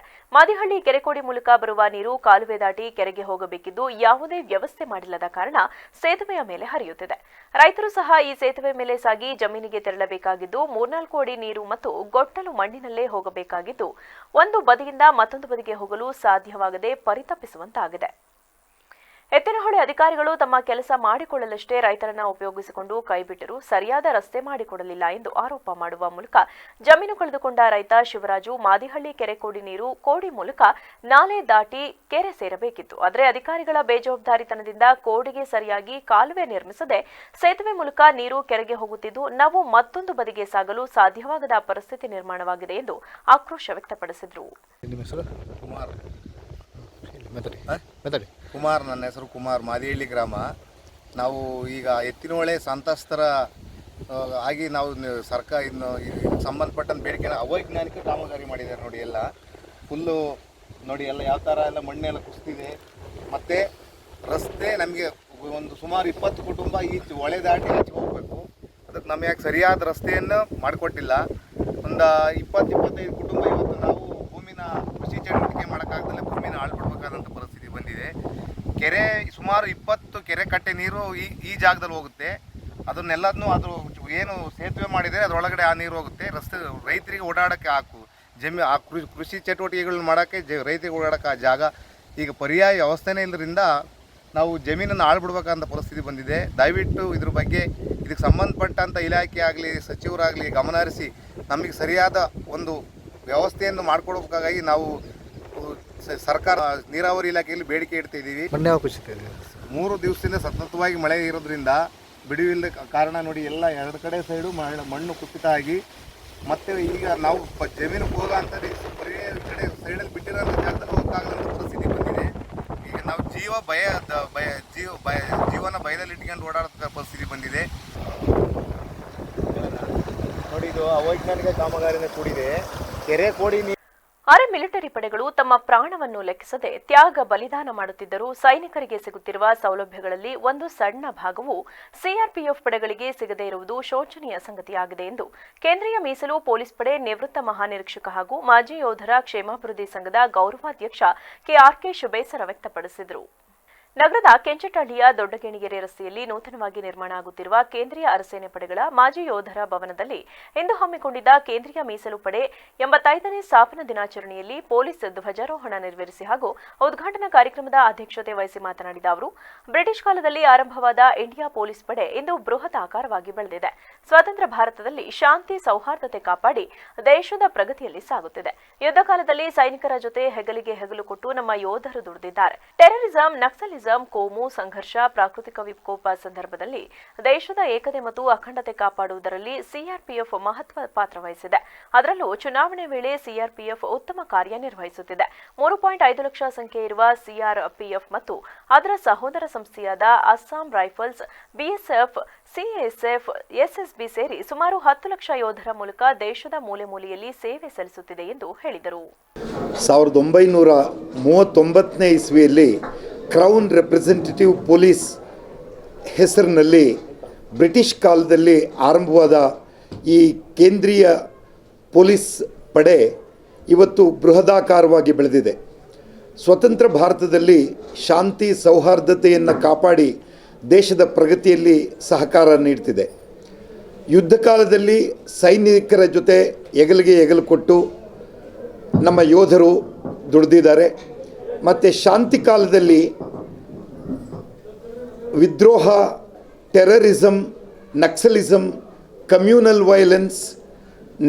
ಮಾದಿಹಳ್ಳಿ ಕೆರೆಕೋಡಿ ಮೂಲಕ ಬರುವ ನೀರು ಕಾಲುವೆ ದಾಟಿ ಕೆರೆಗೆ ಹೋಗಬೇಕಿದ್ದು, ಯಾವುದೇ ವ್ಯವಸ್ಥೆ ಮಾಡಿಲ್ಲದ ಕಾರಣ ಸೇತುವೆಯ ಮೇಲೆ ಹರಿಯುತ್ತಿದೆ. ರೈತರು ಸಹ ಈ ಸೇತುವೆ ಮೇಲೆ ಸಾಗಿ ಜಮೀನಿಗೆ ತೆರಳಬೇಕಾಗಿದ್ದು, 3-4 ಅಡಿ ನೀರು ಮತ್ತು ಗೊಟ್ಟಲು ಮಣ್ಣಿನಲ್ಲೇ ಹೋಗಬೇಕಾಗಿದ್ದು, ಒಂದು ಬದಿಯಿಂದ ಮತ್ತೊಂದು ಬದಿಗೆ ಹೋಗಲು ಸಾಧ್ಯವಾಗದೆ ಪರಿತಪಿಸುವಂತಾಗಿದೆ. ಎತ್ತಿನಹೊಳೆ ಅಧಿಕಾರಿಗಳು ತಮ್ಮ ಕೆಲಸ ಮಾಡಿಕೊಳ್ಳಲಷ್ಟೇ ರೈತರನ್ನ ಉಪಯೋಗಿಸಿಕೊಂಡು ಕೈಬಿಟ್ಟರು, ಸರಿಯಾದ ರಸ್ತೆ ಮಾಡಿಕೊಡಲಿಲ್ಲ ಎಂದು ಆರೋಪ ಮಾಡುವ ಮೂಲಕ ಜಮೀನು ಕಳೆದುಕೊಂಡ ರೈತ ಶಿವರಾಜು, ಮಾದಿಹಳ್ಳಿ ಕೆರೆಕೋಡಿ ನೀರು ಕೋಡಿ ಮೂಲಕ ನಾಲೆ ದಾಟಿ ಕೆರೆ ಸೇರಬೇಕಿತ್ತು. ಆದರೆ ಅಧಿಕಾರಿಗಳ ಬೇಜವಾಬ್ದಾರಿತನದಿಂದ ಕೋಡಿಗೆ ಸರಿಯಾಗಿ ಕಾಲುವೆ ನಿರ್ಮಿಸದೆ ಸೇತುವೆ ಮೂಲಕ ನೀರು ಕೆರೆಗೆ ಹೋಗುತ್ತಿದ್ದು, ನಾವು ಮತ್ತೊಂದು ಬದಿಗೆ ಸಾಗಲು ಸಾಧ್ಯವಾಗದ ಪರಿಸ್ಥಿತಿ ನಿರ್ಮಾಣವಾಗಿದೆ ಎಂದು ಆಕ್ರೋಶ ವ್ಯಕ್ತಪಡಿಸಿದರು. ಕುಮಾರ್, ನನ್ನ ಹೆಸರು ಕುಮಾರ್, ಮಾದಿಹಳ್ಳಿ ಗ್ರಾಮ. ನಾವು ಈಗ ಎತ್ತಿನಹೊಳೆ ಸಂತ್ರಸ್ತರ ಆಗಿ ನಾವು ಸರ್ಕಾರ ಸಂಬಂಧಪಟ್ಟಂತ ಬೇಡಿಕೆನ ಅವೈಜ್ಞಾನಿಕ ಕಾಮಗಾರಿ ಮಾಡಿದ್ದಾರೆ ನೋಡಿ. ಎಲ್ಲ ಫುಲ್ಲು ನೋಡಿ, ಎಲ್ಲ ಯಾವ ಥರ ಎಲ್ಲ ಮಣ್ಣೆಲ್ಲ ಕುಸಿದಿದೆ. ಮತ್ತು ರಸ್ತೆ ನಮಗೆ ಒಂದು ಸುಮಾರು 20 ಕುಟುಂಬ ಈಚೆ ಹೊಳೆ ದಾಟಿ ಆಚೆ ಹೋಗಬೇಕು. ಅದಕ್ಕೆ ನಮಗೆ ಯಾಕೆ ಸರಿಯಾದ ರಸ್ತೆಯನ್ನು ಮಾಡಿಕೊಟ್ಟಿಲ್ಲ. ಒಂದು 20-25 ಕುಟುಂಬ ಇವತ್ತು ನಾವು ಭೂಮಿನ ಕೃಷಿ ಚಟುವಟಿಕೆ ಮಾಡೋಕ್ಕಾಗ್ದಲ್ಲೇ ಭೂಮಿನ ಆಳ್ಬಿಡ್ಬೇಕಾದಂಥ ಪರಿಸ್ಥಿತಿ ಬಂದಿದೆ. ಕೆರೆ ಸುಮಾರು 20 ಕೆರೆ ಕಟ್ಟೆ ನೀರು ಈ ಜಾಗದಲ್ಲಿ ಹೋಗುತ್ತೆ. ಅದನ್ನೆಲ್ಲದನ್ನೂ ಅದು ಏನು ಸೇತುವೆ ಮಾಡಿದರೆ ಅದರೊಳಗಡೆ ಆ ನೀರು ಹೋಗುತ್ತೆ. ರಸ್ತೆ ರೈತರಿಗೆ ಓಡಾಡೋಕ್ಕೆ ಕೃಷಿ ಚಟುವಟಿಕೆಗಳನ್ನ ಮಾಡೋಕ್ಕೆ ರೈತರಿಗೆ ಓಡಾಡೋಕ್ಕೆ ಆ ಜಾಗ ಈಗ ಪರ್ಯಾಯ ವ್ಯವಸ್ಥೆನೇ ಇಲ್ಲದ್ರಿಂದ ನಾವು ಜಮೀನನ್ನು ಆಳ್ಬಿಡ್ಬೇಕಂತ ಪರಿಸ್ಥಿತಿ ಬಂದಿದೆ. ದಯವಿಟ್ಟು ಇದ್ರ ಬಗ್ಗೆ ಇದಕ್ಕೆ ಸಂಬಂಧಪಟ್ಟಂಥ ಇಲಾಖೆ ಆಗಲಿ ಸಚಿವರಾಗಲಿ ಗಮನ ಹರಿಸಿ ನಮಗೆ ಸರಿಯಾದ ಒಂದು ವ್ಯವಸ್ಥೆಯನ್ನು ಮಾಡಿಕೊಡ್ಬೇಕಾಗಿ ನಾವು ಸರ್ಕಾರ ನೀರಾವರಿ ಇಲಾಖೆಯಲ್ಲಿ ಬೇಡಿಕೆ ಇಡ್ತಿದ್ದೀವಿ. 3 ದಿವಸದಿಂದ ಸತತವಾಗಿ ಮಳೆ ಇರೋದ್ರಿಂದ ಬಿಡುವಿಲ್ಲದ ಕಾರಣ ನೋಡಿ ಎಲ್ಲ 2 ಕಡೆ ಸೈಡು ಮಣ್ಣು ಕುಸಿತ ಆಗಿ ಮತ್ತೆ ಈಗ ನಾವು ಜಮೀನು ಹೋಗೋ ಅಂತ ಬರೀ ಕಡೆ ಸೈಡಲ್ಲಿ ಬಿಟ್ಟಿರೋಂಥ ಜಾಗದಲ್ಲಿ ಹೋಗೋಕ್ಕಾಗದಂಥ ಪರಿಸ್ಥಿತಿ ಬಂದಿದೆ. ಈಗ ನಾವು ಜೀವನ ಭಯದಲ್ಲಿ ಇಟ್ಕೊಂಡು ಓಡಾಡೋ ಪರಿಸ್ಥಿತಿ ಬಂದಿದೆ. ನೋಡಿ ಇದು ಅವೈಜ್ಞಾನಿಕ ಕಾಮಗಾರಿನ ಕೂಡಿದೆ. ಕೆರೆ ಕೋಡಿ ಅರೆ ಮಿಲಿಟರಿ ಪಡೆಗಳು ತಮ್ಮ ಪ್ರಾಣವನ್ನು ಲೆಕ್ಕಿಸದೆ ತ್ಯಾಗ ಬಲಿದಾನ ಮಾಡುತ್ತಿದ್ದರೂ ಸೈನಿಕರಿಗೆ ಸಿಗುತ್ತಿರುವ ಸೌಲಭ್ಯಗಳಲ್ಲಿ ಒಂದು ಸಣ್ಣ ಭಾಗವು ಸಿಆರ್ಪಿಎಫ್ ಪಡೆಗಳಿಗೆ ಸಿಗದೇ ಇರುವುದು ಶೋಚನೀಯ ಸಂಗತಿಯಾಗಿದೆ ಎಂದು ಕೇಂದ್ರೀಯ ಮೀಸಲು ಪೊಲೀಸ್ ಪಡೆ ನಿವೃತ್ತ ಮಹಾನಿರೀಕ್ಷಕ ಹಾಗೂ ಮಾಜಿ ಯೋಧರ ಕ್ಷೇಮಾಭಿವೃದ್ಧಿ ಸಂಘದ ಗೌರವಾಧ್ಯಕ್ಷ ಕೆಆರ್ಕೆ ಬೇಸರ ವ್ಯಕ್ತಪಡಿಸಿದರು. ನಗರದ ಕೆಂಚಟಹಳ್ಳಿಯ ದೊಡ್ಡಗೇಣಿಗೆರೆ ರಸ್ತೆಯಲ್ಲಿ ನೂತನವಾಗಿ ನಿರ್ಮಾಣ ಆಗುತ್ತಿರುವ ಕೇಂದ್ರೀಯ ಅರಸೇನೆ ಪಡೆಗಳ ಮಾಜಿ ಯೋಧರ ಭವನದಲ್ಲಿ ಇಂದು ಹಮ್ಮಿಕೊಂಡಿದ್ದ ಕೇಂದ್ರೀಯ ಮೀಸಲು ಪಡೆ 85ನೇ ಸ್ಥಾಪನಾ ದಿನಾಚರಣೆಯಲ್ಲಿ ಪೊಲೀಸ್ ಧ್ವಜಾರೋಹಣ ನೆರವೇರಿಸಿ ಹಾಗೂ ಉದ್ಘಾಟನಾ ಕಾರ್ಯಕ್ರಮದ ಅಧ್ಯಕ್ಷತೆ ವಹಿಸಿ ಮಾತನಾಡಿದ ಅವರು, ಬ್ರಿಟಿಷ್ ಕಾಲದಲ್ಲಿ ಆರಂಭವಾದ ಇಂಡಿಯಾ ಪೊಲೀಸ್ ಪಡೆ ಇಂದು ಬೃಹತ್ ಆಕಾರವಾಗಿ ಬೆಳೆದಿದೆ. ಸ್ವತಂತ್ರ ಭಾರತದಲ್ಲಿ ಶಾಂತಿ ಸೌಹಾರ್ದತೆ ಕಾಪಾಡಿ ದೇಶದ ಪ್ರಗತಿಯಲ್ಲಿ ಸಾಗುತ್ತಿದೆ. ಯುದ್ಧ ಕಾಲದಲ್ಲಿ ಸೈನಿಕರ ಜೊತೆ ಹೆಗಲಿಗೆ ಹೆಗಲು ಕೊಟ್ಟು ನಮ್ಮ ಯೋಧರು ದುಡಿದಿದ್ದಾರೆ. ಟೆರರಿಸಂ, ನಕ್ಸಲಿಸಂ, ಕೋಮು ಸಂಘರ್ಷ, ಪ್ರಾಕೃತಿಕ ವಿಕೋಪ ಸಂದರ್ಭದಲ್ಲಿ ದೇಶದ ಏಕತೆ ಮತ್ತು ಅಖಂಡತೆ ಕಾಪಾಡುವುದರಲ್ಲಿ ಸಿಆರ್ಪಿಎಫ್ ಮಹತ್ವ ಪಾತ್ರ ವಹಿಸಿದೆ. ಅದರಲ್ಲೂ ಚುನಾವಣೆ ವೇಳೆ ಸಿಆರ್ಪಿಎಫ್ ಉತ್ತಮ ಕಾರ್ಯನಿರ್ವಹಿಸುತ್ತಿದೆ. 3.5 ಲಕ್ಷ ಸಂಖ್ಯೆ ಇರುವ ಸಿಆರ್ಪಿಎಫ್ ಮತ್ತು ಅದರ ಸಹೋದರ ಸಂಸ್ಥೆಯಾದ ಅಸ್ಸಾಂ ರೈಫಲ್ಸ್, ಬಿಎಸ್ಎಫ್, ಸಿಎಸ್ಎಫ್, ಎಸ್ಎಸ್ಬಿ ಸೇರಿ ಸುಮಾರು 10 ಲಕ್ಷ ಯೋಧರ ಮೂಲಕ ದೇಶದ ಮೂಲೆ ಮೂಲೆಯಲ್ಲಿ ಸೇವೆ ಸಲ್ಲಿಸುತ್ತಿದೆ ಎಂದು ಹೇಳಿದರು. 1939ನೇ ಇಸ್ವಿಯಲ್ಲಿ ಕ್ರೌನ್ ರೆಪ್ರೆಸೆಂಟೇಟಿವ್ ಪೊಲೀಸ್ ಹೆಸರಿನಲ್ಲಿ ಬ್ರಿಟಿಷ್ ಕಾಲದಲ್ಲಿ ಆರಂಭವಾದ ಈ ಕೇಂದ್ರೀಯ ಪೊಲೀಸ್ ಪಡೆ ಇವತ್ತು ಬೃಹದಾಕಾರವಾಗಿ ಬೆಳೆದಿದೆ. ಸ್ವತಂತ್ರ ಭಾರತದಲ್ಲಿ ಶಾಂತಿ ಸೌಹಾರ್ದತೆಯನ್ನು ಕಾಪಾಡಿ ದೇಶದ ಪ್ರಗತಿಯಲ್ಲಿ ಸಹಕಾರ ನೀಡ್ತಿದೆ. ಯುದ್ಧ ಕಾಲದಲ್ಲಿ ಸೈನಿಕರ ಜೊತೆ ಹೆಗಲಿಗೆ ಹೆಗಲು ಕೊಟ್ಟು ನಮ್ಮ ಯೋಧರು ದುಡಿದಿದ್ದಾರೆ. ಮತ್ತು ಶಾಂತಿ ಕಾಲದಲ್ಲಿ ವಿದ್ರೋಹ, terrorism, naxalism, communal violence,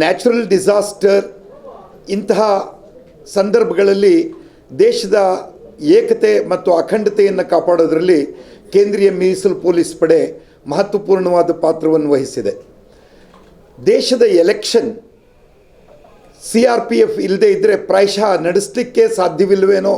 natural disaster ಇಂತಹ ಸಂದರ್ಭಗಳಲ್ಲಿ ದೇಶದ ಏಕತೆ ಮತ್ತು ಅಖಂಡತೆಯನ್ನು ಕಾಪಾಡೋದರಲ್ಲಿ ಕೇಂದ್ರೀಯ ಮೀಸಲು ಪೊಲೀಸ್ ಪಡೆ ಮಹತ್ವಪೂರ್ಣವಾದ ಪಾತ್ರವನ್ನು ವಹಿಸಿದೆ. ದೇಶದ ಎಲೆಕ್ಷನ್ ಸಿಆರ್ಪಿಎಫ್ ಇಲ್ಲದೆ ಇದ್ದರೆ ಪ್ರಾಯಶಃ ನಡೆಸಲಿಕ್ಕೆ ಸಾಧ್ಯವಿಲ್ಲವೇನೋ.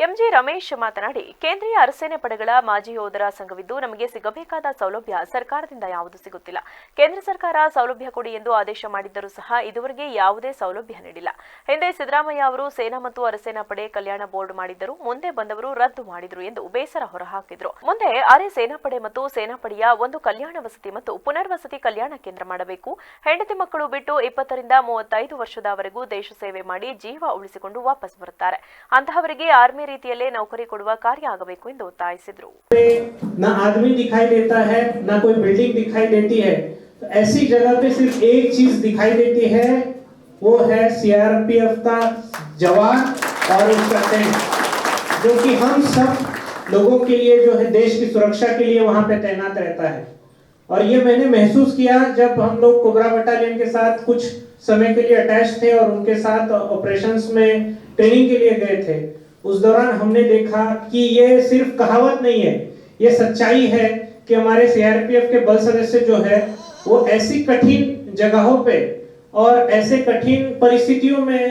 ಎಂಜಿ ರಮೇಶ್ ಮಾತನಾಡಿ, ಕೇಂದ್ರೀಯ ಅರಸೇನೆ ಪಡೆಗಳ ಮಾಜಿ ಯೋಧರ ಸಂಘವಿದ್ದು ನಮಗೆ ಸಿಗಬೇಕಾದ ಸೌಲಭ್ಯ ಸರ್ಕಾರದಿಂದ ಯಾವುದು ಸಿಗುತ್ತಿಲ್ಲ. ಕೇಂದ್ರ ಸರ್ಕಾರ ಸೌಲಭ್ಯ ಕೊಡಿ ಎಂದು ಆದೇಶ ಮಾಡಿದ್ದರೂ ಸಹ ಇದುವರೆಗೆ ಯಾವುದೇ ಸೌಲಭ್ಯ ನೀಡಿಲ್ಲ. ಹಿಂದೆ ಸಿದ್ದರಾಮಯ್ಯ ಅವರು ಸೇನಾ ಮತ್ತು ಅರಸೇನಾ ಪಡೆ ಕಲ್ಯಾಣ ಬೋರ್ಡ್ ಮಾಡಿದ್ದರು, ಮುಂದೆ ಬಂದವರು ರದ್ದು ಮಾಡಿದರು ಎಂದು ಬೇಸರ ಹೊರಹಾಕಿದ್ರು. ಮುಂದೆ ಅರೆ ಸೇನಾಪಡೆ ಮತ್ತು ಸೇನಾಪಡೆಯ ಒಂದು ಕಲ್ಯಾಣ ವಸತಿ ಮತ್ತು ಪುನರ್ವಸತಿ ಕಲ್ಯಾಣ ಕೇಂದ್ರ ಮಾಡಬೇಕು. ಹೆಂಡತಿ ಮಕ್ಕಳು ಬಿಟ್ಟು 20 ರಿಂದ 35 ವರ್ಷದವರೆಗೂ ದೇಶ ಸೇವೆ ಮಾಡಿ ಜೀವ ಉಳಿಸಿಕೊಂಡು ವಾಪಸ್ ಬರುತ್ತಾರೆ. ಅಂತಹವರಿಗೆ ಆರ್ಮಿ ರೀತಿಯಲ್ಲೇ ನೌಕರಿ ಕೊಡುವ ಕಾರ್ಯ ಆಗಬೇಕು ಎಂದು ಒತ್ತಾಯಿಸಿದರು. ना आदमी दिखाई देता है, ना कोई बिल्डिंग दिखाई देती है. ऐसी जगह पे सिर्फ एक चीज दिखाई देती है, वो है सीआरपीएफ का जवान और उसका टैंक, जो कि हम सब लोगों के लिए जो है देश की सुरक्षा के लिए वहां पे तैनात रहता है. और ये मैंने महसूस किया जब हम लोग कोबरा बटालियन के साथ कुछ समय के लिए अटैच थे और उनके साथ ऑपरेशंस में ट्रेनिंग के लिए गए थे. उस दौरान हमने देखा कि ये सिर्फ कहावत नहीं है, ये सच्चाई है कि हमारे सीआरपीएफ के बल सदस्य जो है वो ऐसी कठिन जगहों पे और ऐसे कठिन परिस्थितियों में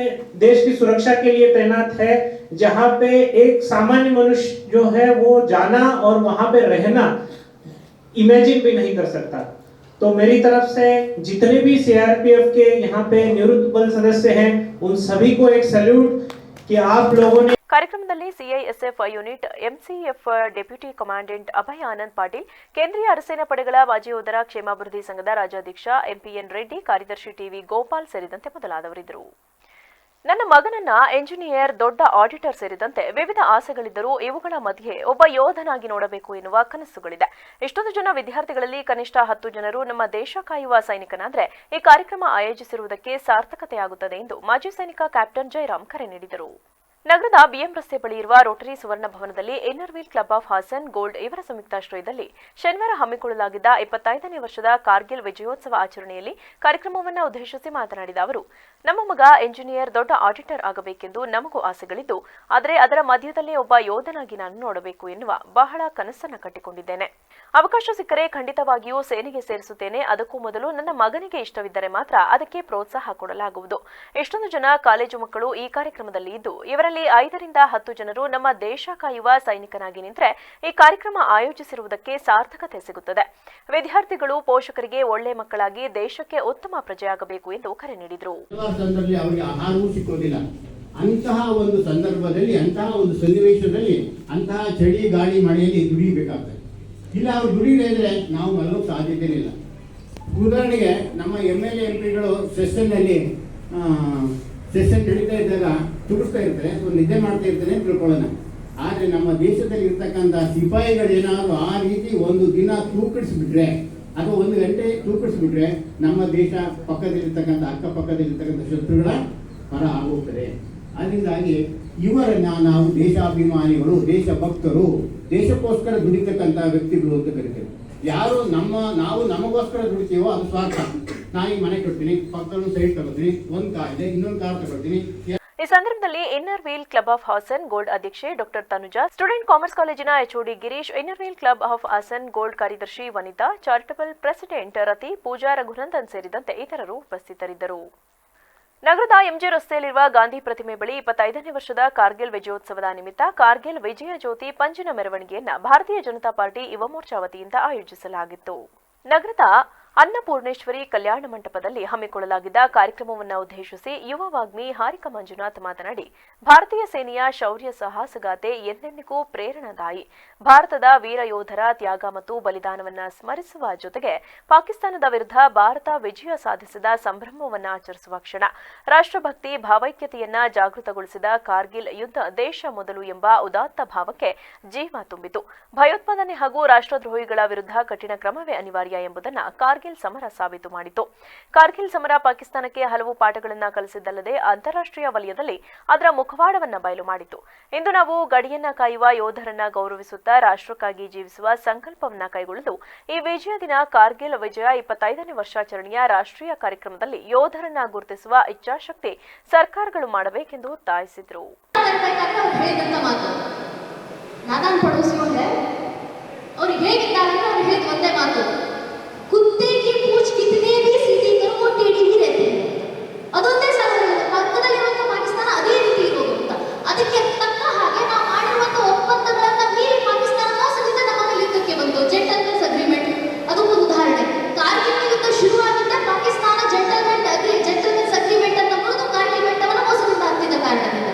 देश की सुरक्षा के लिए तैनात है, जहां पे एक सामान्य मनुष्य जो है वो जाना और वहां पे रहना इमेजिन भी नहीं कर सकता. तो मेरी तरफ से जितने भी सीआरपीएफ के यहाँ पे निवृत्त बल सदस्य हैं उन सभी को एक सैल्यूट कि आप लोगों ने. ಕಾರ್ಯಕ್ರಮದಲ್ಲಿ CISF unit MCF deputy commandant Abhaya Anand Patil, ಕೇಂದ್ರೀಯ ಅರಸೇನಾ ಪಡೆಗಳ ಮಾಜಿ ಯೋಧರ ಕ್ಷೇಮಾಭಿವೃದ್ಧಿ ಸಂಘದ ರಾಜ್ಯಾಧ್ಯಕ್ಷ ಎಂಪಿಎನ್ ರೆಡ್ಡಿ, ಕಾರ್ಯದರ್ಶಿ ಟಿವಿ ಗೋಪಾಲ್ ಸೇರಿದಂತೆ ಮೊದಲಾದವರಿದ್ದರು. ನನ್ನ ಮಗನನ್ನ ಎಂಜಿನಿಯರ್, ದೊಡ್ಡ ಆಡಿಟರ್ ಸೇರಿದಂತೆ ವಿವಿಧ ಆಸೆಗಳಿದ್ದರೂ ಇವುಗಳ ಮಧ್ಯೆ ಒಬ್ಬ ಯೋಧನಾಗಿ ನೋಡಬೇಕು ಎನ್ನುವ ಕನಸುಗಳಿದೆ. ಇಷ್ಟೊಂದು ಜನ ವಿದ್ಯಾರ್ಥಿಗಳಲ್ಲಿ ಕನಿಷ್ಠ 10 ಜನರು ನಮ್ಮ ದೇಶ ಕಾಯುವ ಸೈನಿಕನಾದ್ರೆ ಈ ಕಾರ್ಯಕ್ರಮ ಆಯೋಜಿಸಿರುವುದಕ್ಕೆ ಸಾರ್ಥಕತೆಯಾಗುತ್ತದೆ ಎಂದು ಮಾಜಿ ಸೈನಿಕ ಕ್ಯಾಪ್ಟನ್ ಜಯರಾಮ್ ಕರೆ ನೀಡಿದರು. ನಗರದ ಬಿಎಂ ರಸ್ತೆ ಬಳಿ ಇರುವ ರೋಟರಿ ಸುವರ್ಣ ಭವನದಲ್ಲಿ Inner Wheel Club of Hassan Gold ಇವರ ಸಂಯುಕ್ತಾಶ್ರಯದಲ್ಲಿ ಶನಿವಾರ ಹಮ್ಮಿಕೊಳ್ಳಲಾಗಿದ್ದ 25ನೇ ವರ್ಷದ ಕಾರ್ಗಿಲ್ ವಿಜಯೋತ್ಸವ ಆಚರಣೆಯಲ್ಲಿ ಕಾರ್ಯಕ್ರಮವನ್ನು ಉದ್ದೇಶಿಸಿ ಮಾತನಾಡಿದ ಅವರು, ನಮ್ಮ ಮಗ ಎಂಜಿನಿಯರ್, ದೊಡ್ಡ ಆಡಿಟರ್ ಆಗಬೇಕೆಂದು ನಮಗೂ ಆಸೆಗಳಿದ್ದು, ಆದರೆ ಅದರ ಮಧ್ಯದಲ್ಲೇ ಒಬ್ಬ ಯೋಧನಾಗಿ ನಾನು ನೋಡಬೇಕು ಎನ್ನುವ ಬಹಳ ಕನಸನ್ನು ಕಟ್ಟಿಕೊಂಡಿದ್ದೇನೆ. ಅವಕಾಶ ಸಿಕ್ಕರೆ ಖಂಡಿತವಾಗಿಯೂ ಸೇನೆಗೆ ಸೇರಿಸುತ್ತೇನೆ. ಅದಕ್ಕೂ ಮೊದಲು ನನ್ನ ಮಗನಿಗೆ ಇಷ್ಟವಿದ್ದರೆ ಮಾತ್ರ ಅದಕ್ಕೆ ಪ್ರೋತ್ಸಾಹ ಕೊಡಲಾಗುವುದು. ಇಷ್ಟೊಂದು ಜನ ಕಾಲೇಜು ಮಕ್ಕಳು ಈ ಕಾರ್ಯಕ್ರಮದಲ್ಲಿ ಇದ್ದು, ಇವರಲ್ಲಿ 5 ರಿಂದ 10 ಜನರು ನಮ್ಮ ದೇಶ ಕಾಯುವ ಸೈನಿಕನಾಗಿ ನಿಂತರೆ ಈ ಕಾರ್ಯಕ್ರಮ ಆಯೋಜಿಸಿರುವುದಕ್ಕೆ ಸಾರ್ಥಕತೆ ಸಿಗುತ್ತದೆ. ವಿದ್ಯಾರ್ಥಿಗಳು ಪೋಷಕರಿಗೆ ಒಳ್ಳೆ ಮಕ್ಕಳಾಗಿ ದೇಶಕ್ಕೆ ಉತ್ತಮ ಪ್ರಜೆಯಾಗಬೇಕು ಎಂದು ಕರೆ ನೀಡಿದರು. ಅವರಿಗೆ ಆಹಾರವೂ ಸಿಕ್ಕೋದಿಲ್ಲ. ಅಂತಹ ಒಂದು ಸಂದರ್ಭದಲ್ಲಿ, ಅಂತಹ ಒಂದು ಸನ್ನಿವೇಶದಲ್ಲಿ, ಅಂತಹ ಚಳಿ ಗಾಳಿ ಮಳೆಯಲ್ಲಿ ದುಡಿಯಬೇಕಾಗ್ತದೆ. ಇಲ್ಲ ಅವ್ರು ದುಡಿಯದೇ ಇದ್ರೆ ನಾವು ಮಲಗೋಕ್ಕೆ ಸಾಧ್ಯತೆ ಇಲ್ಲ. ಉದಾಹರಣೆಗೆ ನಮ್ಮ MLA MP ಗಳು ಸೆಷನ್ನಲ್ಲಿ ಸೆಷನ್ ನಡೀತಾ ಇದ್ದಾಗ ತುಡಿಸ್ತಾ ಇರ್ತಾರೆ, ಒಂದು ನಿದ್ದೆ ಮಾಡ್ತಾ ಇರ್ತಾರೆ ಅಂತ ತಿಳ್ಕೊಳ್ಳೋಣ. ಆದರೆ ನಮ್ಮ ದೇಶದಲ್ಲಿ ಇರ್ತಕ್ಕಂಥ ಸಿಪಾಯಿಗಳು ಏನಾದ್ರು ಆ ರೀತಿ ಒಂದು ದಿನ ತೂಕಡಿಸ್ಬಿಟ್ರೆ ಅಥವಾ 1 ಗಂಟೆ ತೂಕಡಿಸ್ಬಿಟ್ರೆ ನಮ್ಮ ದೇಶ ಪಕ್ಕದಲ್ಲಿರ್ತಕ್ಕಂಥ ಅಕ್ಕಪಕ್ಕದಲ್ಲಿರ್ತಕ್ಕಂಥ ಶತ್ರುಗಳ ಪರ ಆಗೋಗ್ತದೆ. ಅದರಿಂದಾಗಿ ಇವರನ್ನ ನಾವು ದೇಶಾಭಿಮಾನಿಗಳು, ದೇಶಭಕ್ತರು, ದೇಶಕ್ಕೋಸ್ಕರ ದುಡಿತಕ್ಕಂಥ ವ್ಯಕ್ತಿಗಳು ಅಂತ ಕರಿತೇವೆ. ಯಾರು ನಾವು ನಮಗೋಸ್ಕರ ದುಡಿತೀವೋ ಅದು ಸ್ವಾರ್ಥ. ನಾನು ಮನೆ ಕೊಡ್ತೀನಿ, ಪಕ್ಕದಲ್ಲೂ ಸೈಡ್ ತಗೋತೀನಿ, ಒಂದು ಕಾರ್ ಇದೆ, ಇನ್ನೊಂದು ಕಾರ್ ತಗೋತೀನಿ. ಈ ಸಂದರ್ಭದಲ್ಲಿ Inner Wheel Club of Hassan Gold ಅಧ್ಯಕ್ಷೆ ಡಾಕ್ಟರ್ ತನುಜಾ, ಸ್ಟೂಡೆಂಟ್ ಕಾಮರ್ಸ್ ಕಾಲೇಜಿನ HOD Girish, Inner Wheel Club of Hassan Gold ಕಾರ್ಯದರ್ಶಿ ವನಿತಾ, ಚಾರಿಟಬಲ್ ಪ್ರೆಸಿಡೆಂಟ್ ರತಿ, ಪೂಜಾ ರಘುನಂದನ್ ಸೇರಿದಂತೆ ಇತರರು ಉಪಸ್ಥಿತರಿದ್ದರು. ನಗರದ MG ರಸ್ತೆಯಲ್ಲಿರುವ ಗಾಂಧಿ ಪ್ರತಿಮೆ ಬಳಿ 25ನೇ ವರ್ಷದ ಕಾರ್ಗಿಲ್ ವಿಜಯೋತ್ಸವದ ನಿಮಿತ್ತ ಕಾರ್ಗಿಲ್ ವಿಜಯ ಜ್ಯೋತಿ ಪಂಜಿನ ಮೆರವಣಿಗೆಯನ್ನು ಭಾರತೀಯ ಜನತಾ ಪಾರ್ಟಿ ಯುವ ಮೋರ್ಚಾ ವತಿಯಿಂದ ಆಯೋಜಿಸಲಾಗಿತ್ತು. ನಗರದ ಅನ್ನಪೂರ್ಣೇಶ್ವರಿ ಕಲ್ಯಾಣ ಮಂಟಪದಲ್ಲಿ ಹಮ್ಮಿಕೊಳ್ಳಲಾಗಿದ್ದ ಕಾರ್ಯಕ್ರಮವನ್ನು ಉದ್ದೇಶಿಸಿ ಯುವ ವಾಗ್ಮಿ ಹಾರಿಕ ಮಂಜುನಾಥ್ ಮಾತನಾಡಿ, ಭಾರತೀಯ ಸೇನೆಯ ಶೌರ್ಯ ಸಾಹಸಗಾಥೆ ಎಂದೆಂದಿಗೂ ಪ್ರೇರಣಾದಾಯಿ. ಭಾರತದ ವೀರ ಯೋಧರ ತ್ಯಾಗ ಮತ್ತು ಬಲಿದಾನವನ್ನು ಸ್ಮರಿಸುವ ಜೊತೆಗೆ ಪಾಕಿಸ್ತಾನದ ವಿರುದ್ಧ ಭಾರತ ವಿಜಯ ಸಾಧಿಸಿದ ಸಂಭ್ರಮವನ್ನು ಆಚರಿಸುವ ಕ್ಷಣ. ರಾಷ್ಟ್ರಭಕ್ತಿ ಭಾವೈಕ್ಯತೆಯನ್ನ ಜಾಗೃತಗೊಳಿಸಿದ ಕಾರ್ಗಿಲ್ ಯುದ್ಧ ದೇಶ ಮೊದಲು ಎಂಬ ಉದಾತ್ತ ಭಾವಕ್ಕೆ ಜೀವ ತುಂಬಿತು. ಭಯೋತ್ಪಾದನೆ ಹಾಗೂ ರಾಷ್ಟ್ರದ್ರೋಹಿಗಳ ವಿರುದ್ಧ ಕಠಿಣ ಕ್ರಮವೇ ಅನಿವಾರ್ಯ ಎಂಬುದನ್ನು ಕಾರ್ಗಿಲ್ ಸಮರ ಸಾಬೀತು ಮಾಡಿತು. ಕಾರ್ಗಿಲ್ ಸಮರ ಪಾಕಿಸ್ತಾನಕ್ಕೆ ಹಲವು ಪಾಠಗಳನ್ನು ಕಲಿಸಿದ್ದಲ್ಲದೆ ಅಂತಾರಾಷ್ಟ್ರೀಯ ವಲಯದಲ್ಲಿ ಅದರ ಮುಖವಾಡವನ್ನು ಬಯಲು ಮಾಡಿತು. ಇಂದು ನಾವು ಗಡಿಯನ್ನ ಕಾಯುವ ಯೋಧರನ್ನ ಗೌರವಿಸುತ್ತಾ ರಾಷ್ಟ್ರಕ್ಕಾಗಿ ಜೀವಿಸುವ ಸಂಕಲ್ಪವನ್ನ ಕೈಗೊಳ್ಳಲು ಈ ವಿಜಯ ದಿನ ಕಾರ್ಗಿಲ್ ವಿಜಯ 25ನೇ ವರ್ಷಾಚರಣೆಯ ರಾಷ್ಟ್ರೀಯ ಕಾರ್ಯಕ್ರಮದಲ್ಲಿ ಯೋಧರನ್ನ ಗುರುತಿಸುವ ಇಚ್ಛಾಶಕ್ತಿ ಸರ್ಕಾರಗಳು ಮಾಡಬೇಕೆಂದು ಒತ್ತಾಯಿಸಿದರು. कुत्ते की पूंछ कितने भी सीधी करो वो टेढ़ी ही रहती है. ಅದೊಂದೇ ಪಕ್ಕದಲ್ಲಿರುವಂತಹ ಪಾಕಿಸ್ತಾನ ಅದೇ ರೀತಿ ಹೋಗುತ್ತಾ. ಅದಕ್ಕೆ ತಕ್ಕ ಹಾಗೆ ನಾವು ಮಾಡಿರುವಂತ ಒಪ್ಪಂದಗಳನ್ನ ಮೀರಿ ಪಾಕಿಸ್ತಾನ ಮೋಸದಿಂದ ನಮ್ಮ ಮೇಲೆ ಯುದ್ಧಕ್ಕೆ ಬಂತು. ಜೆಂಟಲ್ಮೆನ್ಸ್ ಅಗ್ರಿಮೆಂಟ್ ಅದು ಒಂದು ಉದಾಹರಣೆ. ಕಾರ್ಗಿಲ್ ಯುದ್ಧ ಶುರುವಾಗಿದ್ದ ಪಾಕಿಸ್ತಾನ ಜೆಂಟಲ್ಮೆನ್ಸ್ ಅಗ್ರಿಮೆಂಟ್ ಅನ್ನು ಮುರಿದು ಕಾರ್ಗಿಲ್ ಬೆಟ್ಟವನ್ನು ಮೋಸದಿಂದ ಹತ್ತಿದ ಕಾರಣದಿಂದ.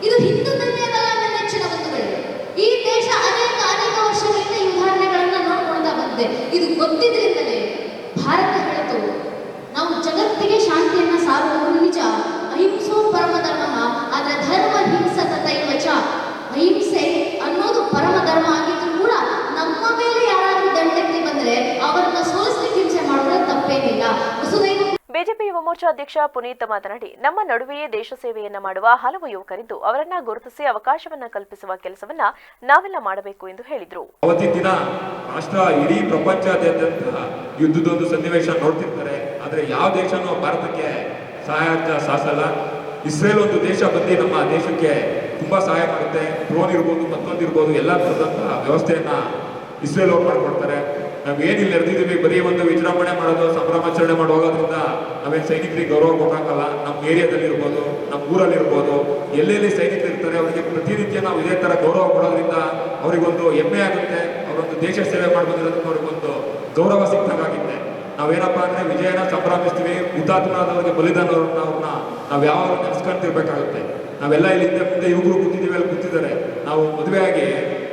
ಇದು ಹಿಂದೂ ಧರ್ಮೀಯದಲ್ಲ ನನ್ನ ನೆಚ್ಚಿನ ಬಂಧುಗಳೇ. ಈ ದೇಶ ಅನೇಕ ವರ್ಷಗಳಿಂದ ಈ ಉದಾಹರಣೆಗಳನ್ನ ನೋಡ್ಕೊಳ್ತಾ ಬಂದಿದೆ. ಇದು ಗೊತ್ತಿದ್ರಿಂದಲೇ ಭಾರತ ಹೇಳಿತು, ನಾವು ಜಗತ್ತಿಗೆ ಶಾಂತಿಯನ್ನ ಸಾರುವುದು ನಿಜ, ಅಹಿಂಸೋ ಪರಮ ಧರ್ಮ, ಆದ್ರೆ ಧರ್ಮ ಹಿಂಸ ತಥೈವಚ. ಅಹಿಂಸೆ ಅನ್ನೋದು ಪರಮ ಧರ್ಮ ಆಗಿದ್ರು ಕೂಡ ನಮ್ಮ ಮೇಲೆ ಯಾರಾದ್ರೂ ದಂಡೆತ್ತಿ ಬಂದ್ರೆ ಅವರನ್ನ ಸೋಲಿಸಲಿಕ್ಕೆ ಹಿಂಸೆ ಮಾಡೋದು ತಪ್ಪೇನಿಲ್ಲ. ಬಿಜೆಪಿ ಯುವ ಮೋರ್ಚಾ ಅಧ್ಯಕ್ಷ ಪುನೀತ್ ಮಾತನಾಡಿ, ನಮ್ಮ ನಡುವೆಯೇ ದೇಶ ಸೇವೆಯನ್ನ ಮಾಡುವ ಹಲವು ಯುವಕರಿದ್ದು ಅವರನ್ನ ಗುರುತಿಸಿ ಅವಕಾಶವನ್ನ ಕಲ್ಪಿಸುವ ಕೆಲಸವನ್ನ ನಾವೆಲ್ಲ ಮಾಡಬೇಕು ಎಂದು ಹೇಳಿದರು. ಅವತ್ತಿನ ದಿನ ರಾಷ್ಟ್ರ ಇಡೀ ಪ್ರಪಂಚದಾದ್ಯಂತ ಯುದ್ಧದೊಂದು ಸನ್ನಿವೇಶ ನೋಡ್ತಿರ್ತಾರೆ. ಆದರೆ ಯಾವ ದೇಶನೂ ಭಾರತಕ್ಕೆ ಸಹಾಯ ಸಾಸಲ್ಲ. ಇಸ್ರೇಲ್ ಒಂದು ದೇಶ ಬಂದು ನಮ್ಮ ದೇಶಕ್ಕೆ ತುಂಬಾ ಸಹಾಯ ಮಾಡುತ್ತೆ. ಡ್ರೋನ್ ಇರ್ಬೋದು, ಮತ್ತೊಂದಿರ್ಬೋದು, ಎಲ್ಲ ತರದಂತಹ ವ್ಯವಸ್ಥೆಯನ್ನ ಇಸ್ರೇಲ್ ಅವ್ರು ಮಾಡ್ಕೊಡ್ತಾರೆ. ನಾವು ಏನಿಲ್ಲ ನಡೆದಿದ್ದೀವಿ, ಬರೀ ಒಂದು ವಿಜೃಂಭಣೆ ಮಾಡೋದು, ಸಂಭ್ರಮಾಚರಣೆ ಮಾಡೋದ್ರಿಂದ ನಾವೇನು ಸೈನಿಕರಿಗೆ ಗೌರವ ಕೊಡೋಕ್ಕಲ್ಲ. ನಮ್ಮ ಏರಿಯಾದಲ್ಲಿ ಇರ್ಬೋದು, ನಮ್ಮ ಊರಲ್ಲಿ ಇರ್ಬೋದು, ಎಲ್ಲೆಲ್ಲಿ ಸೈನಿಕರು ಇರ್ತಾರೆ ಅವರಿಗೆ ಪ್ರತಿನಿತ್ಯ ನಾವು ಇದೇ ಥರ ಗೌರವ ಕೊಡೋದ್ರಿಂದ ಅವರಿಗೊಂದು ಹೆಮ್ಮೆ ಆಗುತ್ತೆ. ಅವರೊಂದು ದೇಶ ಸೇವೆ ಮಾಡ್ಬೋದಿರೋದಕ್ಕೆ ಅವ್ರಿಗೊಂದು ಗೌರವ ಸಿಕ್ಕಾಗುತ್ತೆ. ನಾವೇನಪ್ಪ ಅಂದರೆ ವಿಜಯನ ಸಂಭ್ರಮಿಸ್ತೀವಿ, ಹುತಾತ್ಮರಾದವರಿಗೆ ಬಲಿದಾನವ್ರನ್ನ ನಾವು ಯಾವಾಗ ನೆನೆಸ್ಕೊಂತಿರ್ಬೇಕಾಗುತ್ತೆ. ನಾವೆಲ್ಲ ಇಲ್ಲಿ ಮುಂದೆ ಯುವಕರು ಕೂತಿದ್ದೀವಿ, ಅಲ್ಲಿ ಕೂತಿದ್ದಾರೆ. ನಾವು ಮದುವೆ ಆಗಿ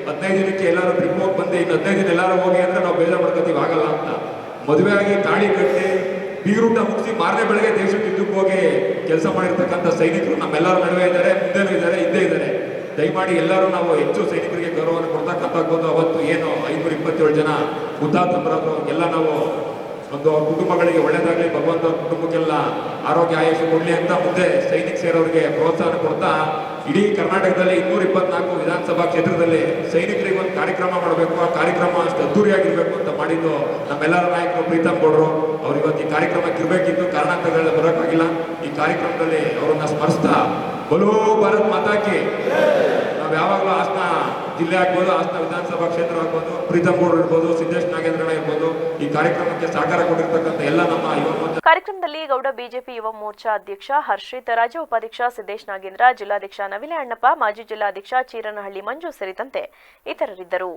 15 ದಿನಕ್ಕೆ ಎಲ್ಲರೂ ಟ್ರಿಪ್ ಹೋಗಿ ಬಂದು ಇನ್ನು 15 ದಿನ ಎಲ್ಲರೂ ಹೋಗಿ ಅಂದರೆ ನಾವು ಬೇಜಾರು ಮಾಡ್ಕೊತೀವಿ, ಆಗಲ್ಲ ಅಂತ. ಮದುವೆ ಆಗಿ ತಾಳಿ ಕಟ್ಟಿ ಬೀಗರೂಟ ಮುಗಿಸಿ ಮಾರನೇ ಬೆಳಗ್ಗೆ ದೇಶಕ್ಕೆ ಯುದ್ಧಕ್ಕೆ ಹೋಗಿ ಕೆಲಸ ಮಾಡಿರ್ತಕ್ಕಂಥ ಸೈನಿಕರು ನಮ್ಮೆಲ್ಲರ ನಡುವೆ ಇದ್ದಾರೆ, ಮುಂದೆನೂ ಇದ್ದಾರೆ, ಇದ್ದೇ ಇದ್ದಾರೆ. ದಯಮಾಡಿ ಎಲ್ಲರೂ ನಾವು ಹೆಚ್ಚು ಸೈನಿಕರಿಗೆ ಗೌರವವನ್ನು ಕೊಡ್ತಕ್ಕಂಥದ್ದು. ಅವತ್ತು ಏನು 527 ಜನ ಹುತಾತ್ಮರಾದ್ರು ಎಲ್ಲ ನಾವು ಒಂದು ಅವ್ರ ಕುಟುಂಬಗಳಿಗೆ ಒಳ್ಳೇದಾಗಲಿ, ಭಗವಂತ ಅವ್ರ ಕುಟುಂಬಕ್ಕೆಲ್ಲ ಆರೋಗ್ಯ ಆಯುಷ್ಯ ಕೊಡಲಿ ಅಂತ ಮುಂದೆ ಸೈನಿಕ ಸೇರೋರಿಗೆ ಪ್ರೋತ್ಸಾಹ ಕೊಡ್ತಾ ಇಡೀ ಕರ್ನಾಟಕದಲ್ಲಿ 224 ವಿಧಾನಸಭಾ ಕ್ಷೇತ್ರದಲ್ಲಿ ಸೈನಿಕರಿಗೆ ಒಂದು ಕಾರ್ಯಕ್ರಮ ಮಾಡಬೇಕು, ಆ ಕಾರ್ಯಕ್ರಮ ಅಷ್ಟು ಅದ್ದೂರಿಯಾಗಿರ್ಬೇಕು ಅಂತ ಮಾಡಿದ್ದು ನಮ್ಮೆಲ್ಲರ ನಾಯಕರು ಪ್ರೀತಮ್ ಗೌಡರು. ಅವ್ರು ಇವತ್ತು ಈ ಕಾರ್ಯಕ್ರಮಕ್ಕೆ ಇರಬೇಕಿತ್ತು, ಕಾರಣಾಂತರಗಳಿಂದ ಬರೋಕ್ಕಾಗಿಲ್ಲ. ಈ ಕಾರ್ಯಕ್ರಮದಲ್ಲಿ ಅವರನ್ನ ಸ್ಮರಿಸ್ತಾ ಬಲೋ ಭಾರತ್ ಮಾತಾಕಿ, ನಾವು ಯಾವಾಗಲೂ ಹಾಸನ ಜಿಲ್ಲೆ ಆಗ್ಬೋದು, ಹಾಸನ ವಿಧಾನಸಭಾ ಕ್ಷೇತ್ರ ಆಗ್ಬೋದು, ಪ್ರೀತಮ್ ಗೌಡರು ಇರ್ಬೋದು, ಸಿದ್ದೇಶ್ ನಾಗೇಂದ್ರಣ್ಣ ಇರ್ಬೋದು, ಈ ಕಾರ್ಯಕ್ರಮಕ್ಕೆ ಸಹಕಾರ ಕೊಟ್ಟಿರ್ತಕ್ಕಂಥ ಎಲ್ಲ ನಮ್ಮ ಯುವ ಮೋರ್ಚಾ ಕಾರ್ಯಕ್ರಮದಲ್ಲಿ ಗೌಡ ಬಿಜೆಪಿ ಯುವ ಮೋರ್ಚಾ ಅಧ್ಯಕ್ಷ ಹರ್ಷಿತ್, ರಾಜ್ಯ ಉಪಾಧ್ಯಕ್ಷ ಸಿದ್ದೇಶ್ ನಾಗೇಂದ್ರ, ಜಿಲ್ಲಾಧ್ಯಕ್ಷ ನವಿಲೆ ಅಣ್ಣಪ್ಪ, ಮಾಜಿ ಜಿಲ್ಲಾಧ್ಯಕ್ಷ ಚೀರನಹಳ್ಳಿ ಮಂಜು ಸೇರಿದಂತೆ ಇತರರಿದ್ದರು.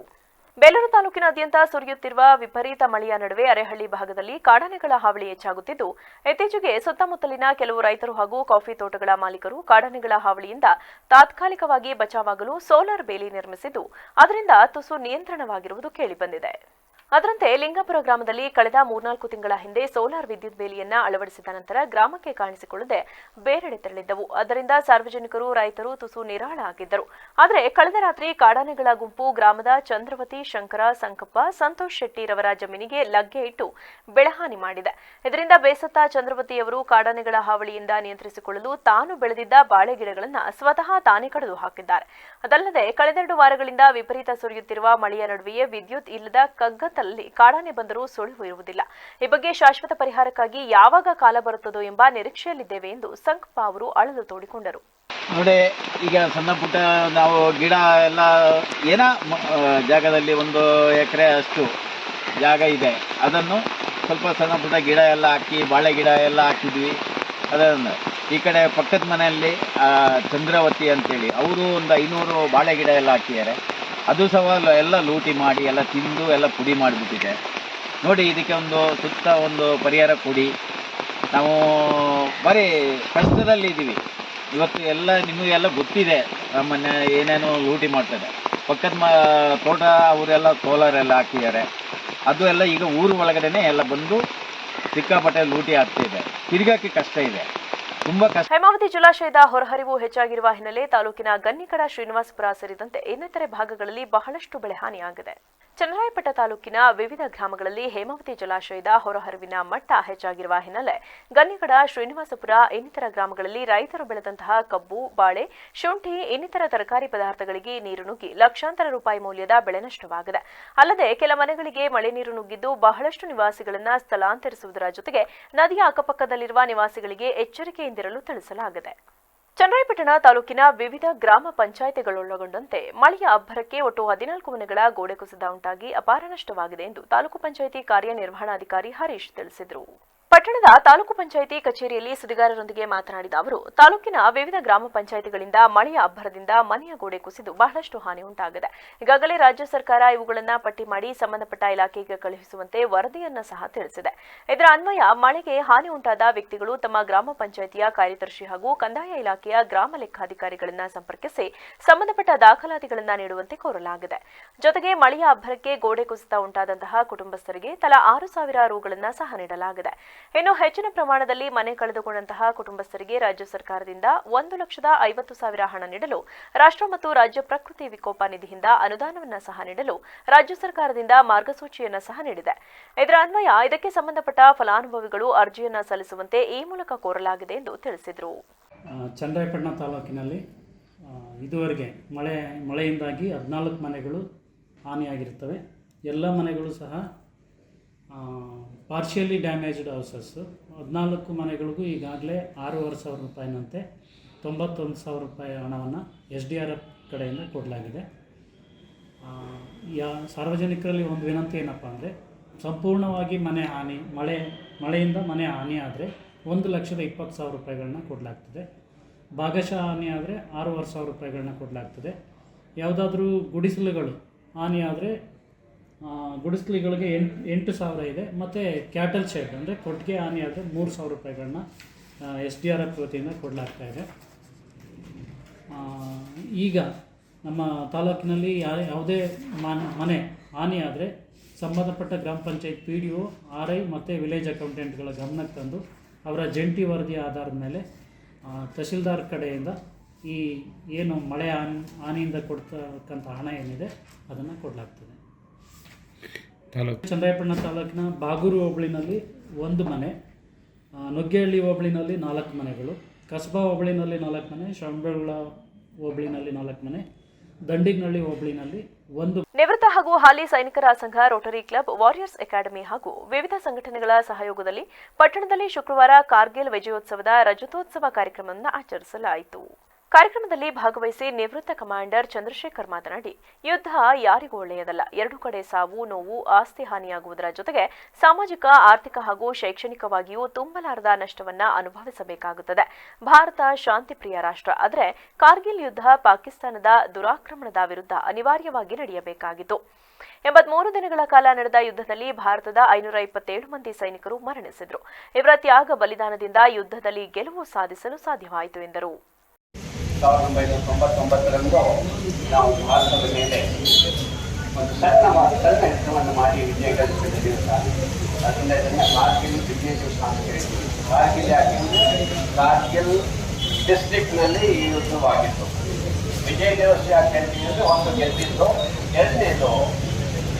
ಬೇಲೂರು ತಾಲೂಕಿನಾದ್ಯಂತ ಸುರಿಯುತ್ತಿರುವ ವಿಪರೀತ ಮಳೆಯ ನಡುವೆ ಅರೆಹಳ್ಳಿ ಭಾಗದಲ್ಲಿ ಕಾಡಾನೆಗಳ ಹಾವಳಿ ಹೆಚ್ಚಾಗುತ್ತಿದ್ದು, ಇತ್ತೀಚೆಗೆ ಸುತ್ತಮುತ್ತಲಿನ ಕೆಲವು ರೈತರು ಹಾಗೂ ಕಾಫಿ ತೋಟಗಳ ಮಾಲೀಕರು ಕಾಡಾನೆಗಳ ಹಾವಳಿಯಿಂದ ತಾತ್ಕಾಲಿಕವಾಗಿ ಬಚಾವಾಗಲು ಸೋಲಾರ್ ಬೇಲಿ ನಿರ್ಮಿಸಿದ್ದು, ಅದರಿಂದ ತುಸು ನಿಯಂತ್ರಣವಾಗಿರುವುದು ಕೇಳಿಬಂದಿದೆ. ಅದರಂತೆ ಲಿಂಗಾಪುರ ಗ್ರಾಮದಲ್ಲಿ ಕಳೆದ 3-4 ತಿಂಗಳ ಹಿಂದೆ ಸೋಲಾರ್ ವಿದ್ಯುತ್ ಬೇಲಿಯನ್ನ ಅಳವಡಿಸಿದ ನಂತರ ಗ್ರಾಮಕ್ಕೆ ಕಾಣಿಸಿಕೊಳ್ಳದೆ ಬೇರೆಡೆ ತೆರಳಿದ್ದವು. ಅದರಿಂದ ಸಾರ್ವಜನಿಕರು, ರೈತರು ತುಸು ನಿರಾಳ ಆಗಿದ್ದರು. ಆದರೆ ಕಳೆದ ರಾತ್ರಿ ಕಾಡಾನೆಗಳ ಗುಂಪು ಗ್ರಾಮದ ಚಂದ್ರವತಿ, ಶಂಕರ, ಸಂಕಪ್ಪ, ಸಂತೋಷ್ ಶೆಟ್ಟಿರವರ ಜಮೀನಿಗೆ ಲಗ್ಗೆ ಇಟ್ಟು ಬೆಳಹಾನಿ ಮಾಡಿದೆ. ಇದರಿಂದ ಬೇಸತ್ತ ಚಂದ್ರವತಿಯವರು ಕಾಡಾನೆಗಳ ಹಾವಳಿಯಿಂದ ನಿಯಂತ್ರಿಸಿಕೊಳ್ಳಲು ತಾನು ಬೆಳೆದಿದ್ದ ಬಾಳೆ ಗಿಡಗಳನ್ನು ಸ್ವತಃ ತಾನೇ ಕಡಿದು ಹಾಕಿದ್ದಾರೆ. ಅದಲ್ಲದೆ ಕಳೆದ 2 ವಾರಗಳಿಂದ ವಿಪರೀತ ಸುರಿಯುತ್ತಿರುವ ಮಳೆಯ ನಡುವೆಯೇ ವಿದ್ಯುತ್ ಇಲ್ಲದ ಕಗ್ಗತ್ತಲಲ್ಲಿ ಕಾಡಾನೆ ಬಂದರೂ ಸುಳಿವು ಇರುವುದಿಲ್ಲ. ಈ ಬಗ್ಗೆ ಶಾಶ್ವತ ಪರಿಹಾರಕ್ಕಾಗಿ ಯಾವಾಗ ಕಾಲ ಬರುತ್ತದೋ ಎಂಬ ನಿರೀಕ್ಷೆಯಲ್ಲಿದ್ದೇವೆ ಎಂದು ಸಂಕಪ್ಪ ಅವರು ಅಳಲು ತೋಡಿಕೊಂಡರು. ನೋಡಿ, ಈಗ ಸಣ್ಣ ಪುಟ್ಟ ನಾವು ಗಿಡ ಎಲ್ಲ ಜಾಗದಲ್ಲಿ 1 ಎಕರೆ ಅಷ್ಟು ಜಾಗ ಇದೆ, ಅದನ್ನು ಸ್ವಲ್ಪ ಸಣ್ಣ ಪುಟ್ಟ ಗಿಡ ಎಲ್ಲ ಹಾಕಿ, ಬಾಳೆ ಗಿಡ ಎಲ್ಲ ಹಾಕಿದ್ವಿ. ಅದನ್ನು ಈ ಕಡೆ ಪಕ್ಕದ ಮನೆಯಲ್ಲಿ ಚಂದ್ರವತಿ ಅಂತೇಳಿ ಅವರು ಒಂದು 500 ಬಾಳೆ ಗಿಡ ಎಲ್ಲ ಹಾಕಿದ್ದಾರೆ. ಅದು ಸಹ ಎಲ್ಲ ಲೂಟಿ ಮಾಡಿ ಎಲ್ಲ ತಿಂದು ಎಲ್ಲ ಪುಡಿ ಮಾಡಿಬಿಟ್ಟಿದೆ. ನೋಡಿ, ಇದಕ್ಕೆ ಒಂದು ಪರಿಹಾರ ಕೊಡಿ. ನಾವು ಬರೀ ಕಷ್ಟದಲ್ಲಿದ್ದೀವಿ. ಇವತ್ತು ಎಲ್ಲ ನಿಮಗೆಲ್ಲ ಗೊತ್ತಿದೆ, ನಮ್ಮನ್ನ ಏನೇನೋ ಲೂಟಿ ಮಾಡ್ತಾರೆ. ಪಕ್ಕದ ತೋಟ ಅವರೆಲ್ಲ ಸೋಲಾರ್ ಎಲ್ಲ ಹಾಕಿದ್ದಾರೆ. ಅದು ಎಲ್ಲ ಈಗ ಊರು ಒಳಗಡೆನೆ ಎಲ್ಲ ಬಂದು ಸಿಕ್ಕಾಪಟ್ಟೆ ಲೂಟಿ ಆಗ್ತಿದೆ. ತಿರ್ಗಾಕಿ ಕಷ್ಟ ಇದೆ, ತುಂಬಾ ಕಷ್ಟ. ಹೇಮಾವತಿ ಜಲಾಶಯದ ಹೊರಹರಿವು ಹೆಚ್ಚಾಗಿರುವ ಹಿನ್ನೆಲೆ ತಾಲೂಕಿನ ಗನ್ನಿಕಡ, ಶ್ರೀನಿವಾಸಪುರ ಸೇರಿದಂತೆ ಇನ್ನಿತರೆ ಭಾಗಗಳಲ್ಲಿ ಬಹಳಷ್ಟು ಬೆಳೆ ಹಾನಿಯಾಗಿದೆ. ಚನ್ನರಾಯಪಟ್ಟ ತಾಲೂಕಿನ ವಿವಿಧ ಗ್ರಾಮಗಳಲ್ಲಿ ಹೇಮಾವತಿ ಜಲಾಶಯದ ಹೊರಹರಿವಿನ ಮಟ್ಟ ಹೆಚ್ಚಾಗಿರುವ ಹಿನ್ನೆಲೆ ಗನ್ನಿಕಡ, ಶ್ರೀನಿವಾಸಪುರ ಇನ್ನಿತರ ಗ್ರಾಮಗಳಲ್ಲಿ ರೈತರು ಬೆಳೆದಂತಹ ಕಬ್ಬು, ಬಾಳೆ, ಶುಂಠಿ ಇನ್ನಿತರ ತರಕಾರಿ ಪದಾರ್ಥಗಳಿಗೆ ನೀರು ನುಗ್ಗಿ ಲಕ್ಷಾಂತರ ರೂಪಾಯಿ ಮೌಲ್ಯದ ಬೆಳೆ ನಷ್ಟವಾಗಿದೆ. ಅಲ್ಲದೆ ಕೆಲ ಮನೆಗಳಿಗೆ ಮಳೆ ನೀರು ನುಗ್ಗಿದ್ದು ಬಹಳಷ್ಟು ನಿವಾಸಿಗಳನ್ನು ಸ್ಥಳಾಂತರಿಸುವುದರ ಜೊತೆಗೆ ನದಿಯ ಅಕ್ಕಪಕ್ಕದಲ್ಲಿರುವ ನಿವಾಸಿಗಳಿಗೆ ಎಚ್ಚರಿಕೆಯಿಂದಿರಲು ತಿಳಿಸಲಾಗಿದೆ. ಚನ್ನರಾಯಪಟ್ಟಣ ತಾಲೂಕಿನ ವಿವಿಧ ಗ್ರಾಮ ಪಂಚಾಯಿತಿಗಳೊಳಗೊಂಡಂತೆ ಮಳೆಯ ಅಬ್ಬರಕ್ಕೆ ಒಟ್ಟು 14 ಮನೆಗಳ ಗೋಡೆ ಕುಸಿತ ಉಂಟಾಗಿ ಅಪಾರ ನಷ್ಟವಾಗಿದೆ ಎಂದು ತಾಲೂಕು ಪಂಚಾಯಿತಿ ಕಾರ್ಯನಿರ್ವಹಣಾಧಿಕಾರಿ ಹರೀಶ್ ತಿಳಿಸಿದರು. ಪಟ್ಟಣದ ತಾಲೂಕು ಪಂಚಾಯಿತಿ ಕಚೇರಿಯಲ್ಲಿ ಸುದ್ದಿಗಾರರೊಂದಿಗೆ ಮಾತನಾಡಿದ ಅವರು, ತಾಲೂಕಿನ ವಿವಿಧ ಗ್ರಾಮ ಪಂಚಾಯಿತಿಗಳಿಂದ ಮಳೆಯ ಅಬ್ಬರದಿಂದ ಮನೆಯ ಗೋಡೆ ಕುಸಿದು ಬಹಳಷ್ಟು ಹಾನಿ ಉಂಟಾಗಿದೆ. ಈಗಾಗಲೇ ರಾಜ್ಯ ಸರ್ಕಾರ ಇವುಗಳನ್ನು ಪಟ್ಟಿ ಮಾಡಿ ಸಂಬಂಧಪಟ್ಟ ಇಲಾಖೆಗೆ ಕಳುಹಿಸುವಂತೆ ವರದಿಯನ್ನ ಸಹ ತಿಳಿಸಿದೆ. ಇದರ ಅನ್ವಯ ಮಳೆಗೆ ಹಾನಿ ಉಂಟಾದ ವ್ಯಕ್ತಿಗಳು ತಮ್ಮ ಗ್ರಾಮ ಪಂಚಾಯಿತಿಯ ಕಾರ್ಯದರ್ಶಿ ಹಾಗೂ ಕಂದಾಯ ಇಲಾಖೆಯ ಗ್ರಾಮ ಲೆಕ್ಕಾಧಿಕಾರಿಗಳನ್ನ ಸಂಪರ್ಕಿಸಿ ಸಂಬಂಧಪಟ್ಟ ದಾಖಲಾತಿಗಳನ್ನು ನೀಡುವಂತೆ ಕೋರಲಾಗಿದೆ. ಜೊತೆಗೆ ಮಳೆಯ ಅಬ್ಬರಕ್ಕೆ ಗೋಡೆ ಕುಸಿತ ಉಂಟಾದಂತಹ ಕುಟುಂಬಸ್ಥರಿಗೆ ತಲಾ 6,000 ರುಗಳನ್ನು ಸಹ ನೀಡಲಾಗಿದೆ. ಇನ್ನು ಹೆಚ್ಚಿನ ಪ್ರಮಾಣದಲ್ಲಿ ಮನೆ ಕಳೆದುಕೊಂಡಂತಹ ಕುಟುಂಬಸ್ಥರಿಗೆ ರಾಜ್ಯ ಸರ್ಕಾರದಿಂದ 1,50,000 ಹಣ ನೀಡಲು, ರಾಷ್ಟ್ರ ಮತ್ತು ರಾಜ್ಯ ಪ್ರಕೃತಿ ವಿಕೋಪ ನಿಧಿಯಿಂದ ಅನುದಾನವನ್ನು ಸಹ ನೀಡಲು ರಾಜ್ಯ ಸರ್ಕಾರದಿಂದ ಮಾರ್ಗಸೂಚಿಯನ್ನು ಸಹ ನೀಡಿದೆ. ಇದರ ಅನ್ವಯ ಇದಕ್ಕೆ ಸಂಬಂಧಪಟ್ಟ ಫಲಾನುಭವಿಗಳು ಅರ್ಜಿಯನ್ನು ಸಲ್ಲಿಸುವಂತೆ ಈ ಮೂಲಕ ಕೋರಲಾಗಿದೆ ಎಂದು ತಿಳಿಸಿದರು. ಚನ್ನರಾಯಪಟ್ಟಣ ತಾಲೂಕಿನಲ್ಲಿ ಇದುವರೆಗೆ ಮಳೆಯಿಂದಾಗಿ 14 ಮನೆಗಳು ಹಾನಿಯಾಗಿರ್ತವೆ. ಎಲ್ಲ ಮನೆಗಳು ಸಹ ಪಾರ್ಷಿಯಲಿ ಡ್ಯಾಮೇಜ್ಡ್ ಹೌಸಸ್ಸು. 14 ಮನೆಗಳಿಗೂ ಈಗಾಗಲೇ 6,500 ರೂಪಾಯಿನಂತೆ 91,000 ರೂಪಾಯಿ ಹಣವನ್ನು SDRF ಕಡೆಯಿಂದ ಕೊಡಲಾಗಿದೆ. ಸಾರ್ವಜನಿಕರಲ್ಲಿ ಒಂದು ವಿನಂತಿ ಏನಪ್ಪ ಅಂದರೆ, ಸಂಪೂರ್ಣವಾಗಿ ಮನೆ ಹಾನಿ ಮಳೆಯಿಂದ ಮನೆ ಹಾನಿ ಆದರೆ 1,20,000 ರೂಪಾಯಿಗಳನ್ನ ಕೊಡಲಾಗ್ತದೆ. ಭಾಗಶಃ ಹಾನಿ ಆದರೆ 6,500 ರೂಪಾಯಿಗಳನ್ನ ಕೊಡಲಾಗ್ತದೆ. ಯಾವುದಾದ್ರೂ ಗುಡಿಸಲುಗಳು ಹಾನಿ ಆದರೆ ಗುಡಿಸಲುಗಳಿಗೆ 8,000 ಇದೆ. ಮತ್ತು ಕ್ಯಾಟಲ್ ಶೆಡ್ ಅಂದರೆ ಕೊಟ್ಟಿಗೆ ಹಾನಿ ಆದರೆ 3,000 ರೂಪಾಯಿಗಳನ್ನ SDRF ವತಿಯಿಂದ ಕೊಡಲಾಗ್ತಾಯಿದೆ. ಈಗ ನಮ್ಮ ತಾಲೂಕಿನಲ್ಲಿ ಯಾವುದೇ ಮನೆ ಹಾನಿ ಆದರೆ ಸಂಬಂಧಪಟ್ಟ ಗ್ರಾಮ ಪಂಚಾಯತ್ PDO, RI ಮತ್ತು ವಿಲೇಜ್ ಅಕೌಂಟೆಂಟ್ಗಳ ಗಮನಕ್ಕೆ ತಂದು ಅವರ ಜಂಟಿ ವರದಿ ಆಧಾರದ ಮೇಲೆ ತಹಶೀಲ್ದಾರ್ ಕಡೆಯಿಂದ ಈ ಏನು ಮಳೆ ಹಾನಿಯಿಂದ ಕೊಡ್ತಕ್ಕಂಥ ಹಣ ಏನಿದೆ ಅದನ್ನು ಕೊಡಲಾಗ್ತದೆ. ಚಂದ್ರಾಯಪಟ್ಟಣ ತಾಲೂಕಿನ ಬಾಗೂರು ಹೋಬಳಿನಲ್ಲಿ 1 ಮನೆ, ನುಗ್ಗೇಹಳ್ಳಿ ಹೋಬಳಿನಲ್ಲಿ 4 ಮನೆಗಳು, ಕಸಬಾ ಹೋಬಳಿನಲ್ಲಿ 4 ಮನೆ, ಶ್ರವಣಬೆಳಗೊಳ ಹೋಬಳಿನಲ್ಲಿ 4 ಮನೆ, ದಂಡಿಗನಹಳ್ಳಿ ಹೋಬಳಿನಲ್ಲಿ 1. ನಿವೃತ್ತ ಹಾಗೂ ಹಾಲಿ ಸೈನಿಕರ ಸಂಘ, ರೋಟರಿ ಕ್ಲಬ್, ವಾರಿಯರ್ಸ್ ಅಕಾಡೆಮಿ ಹಾಗೂ ವಿವಿಧ ಸಂಘಟನೆಗಳ ಸಹಯೋಗದಲ್ಲಿ ಪಟ್ಟಣದಲ್ಲಿ ಶುಕ್ರವಾರ ಕಾರ್ಗಿಲ್ ವಿಜಯೋತ್ಸವದ ರಜತೋತ್ಸವ ಕಾರ್ಯಕ್ರಮವನ್ನು ಆಚರಿಸಲಾಯಿತು. ಕಾರ್ಯಕ್ರಮದಲ್ಲಿ ಭಾಗವಹಿಸಿ ನಿವೃತ್ತ ಕಮಾಂಡರ್ ಚಂದ್ರಶೇಖರ್ ಮಾತನಾಡಿ, ಯುದ್ಧ ಯಾರಿಗೂ ಒಳ್ಳೆಯದಲ್ಲ. 2 ಕಡೆ ಸಾವು, ನೋವು, ಆಸ್ತಿ ಹಾನಿಯಾಗುವುದರ ಜೊತೆಗೆ ಸಾಮಾಜಿಕ, ಆರ್ಥಿಕ ಹಾಗೂ ಶೈಕ್ಷಣಿಕವಾಗಿಯೂ ತುಂಬಲಾರದ ನಷ್ಟವನ್ನ ಅನುಭವಿಸಬೇಕಾಗುತ್ತದೆ. ಭಾರತ ಶಾಂತಿಪ್ರಿಯ ರಾಷ್ಟ್ರ. ಆದರೆ ಕಾರ್ಗಿಲ್ ಯುದ್ಧ ಪಾಕಿಸ್ತಾನದ ದುರಾಕ್ರಮಣದ ವಿರುದ್ಧ ಅನಿವಾರ್ಯವಾಗಿ ನಡೆಯಬೇಕಾಗಿತ್ತು. 83 ದಿನಗಳ ಕಾಲ ನಡೆದ ಯುದ್ಧದಲ್ಲಿ ಭಾರತದ 527 ಮಂದಿ ಸೈನಿಕರು ಮರಣಿಸಿದರು. ಇವರ ತ್ಯಾಗ ಬಲಿದಾನದಿಂದ ಯುದ್ಧದಲ್ಲಿ ಗೆಲುವು ಸಾಧಿಸಲು ಸಾಧ್ಯವಾಯಿತು ಎಂದರು. 1999ರಂದು ನಾವು ಭಾರತದ ಮೇಲೆ ಒಂದು ಸಣ್ಣ ಯುದ್ಧವನ್ನು ಮಾಡಿ ವಿಜಯ ಗಳಿಸಿದ ದಿವಸ. ಅದರಿಂದ ಇದನ್ನು ಕಾರ್ಗಿಲ್ ವಿಜಯ ದಿವಸ ಅಂತ ಹೇಳ್ತೀವಿ. ಕಾರ್ಗಿಲ್ ಯಾಕೆಂದರೆ ಕಾರ್ಗಿಲ್ ಡಿಸ್ಟ್ರಿಕ್ಟ್ನಲ್ಲಿ ಈ ಯುದ್ಧವಾಗಿತ್ತು. ವಿಜಯ ದಿವಸ ಯಾಕೆ ಹೇಳ್ತೀವಿ ಅಂದರೆ ಒಂದು ಗೆದ್ದಿದ್ದು, ಎರಡನೇದು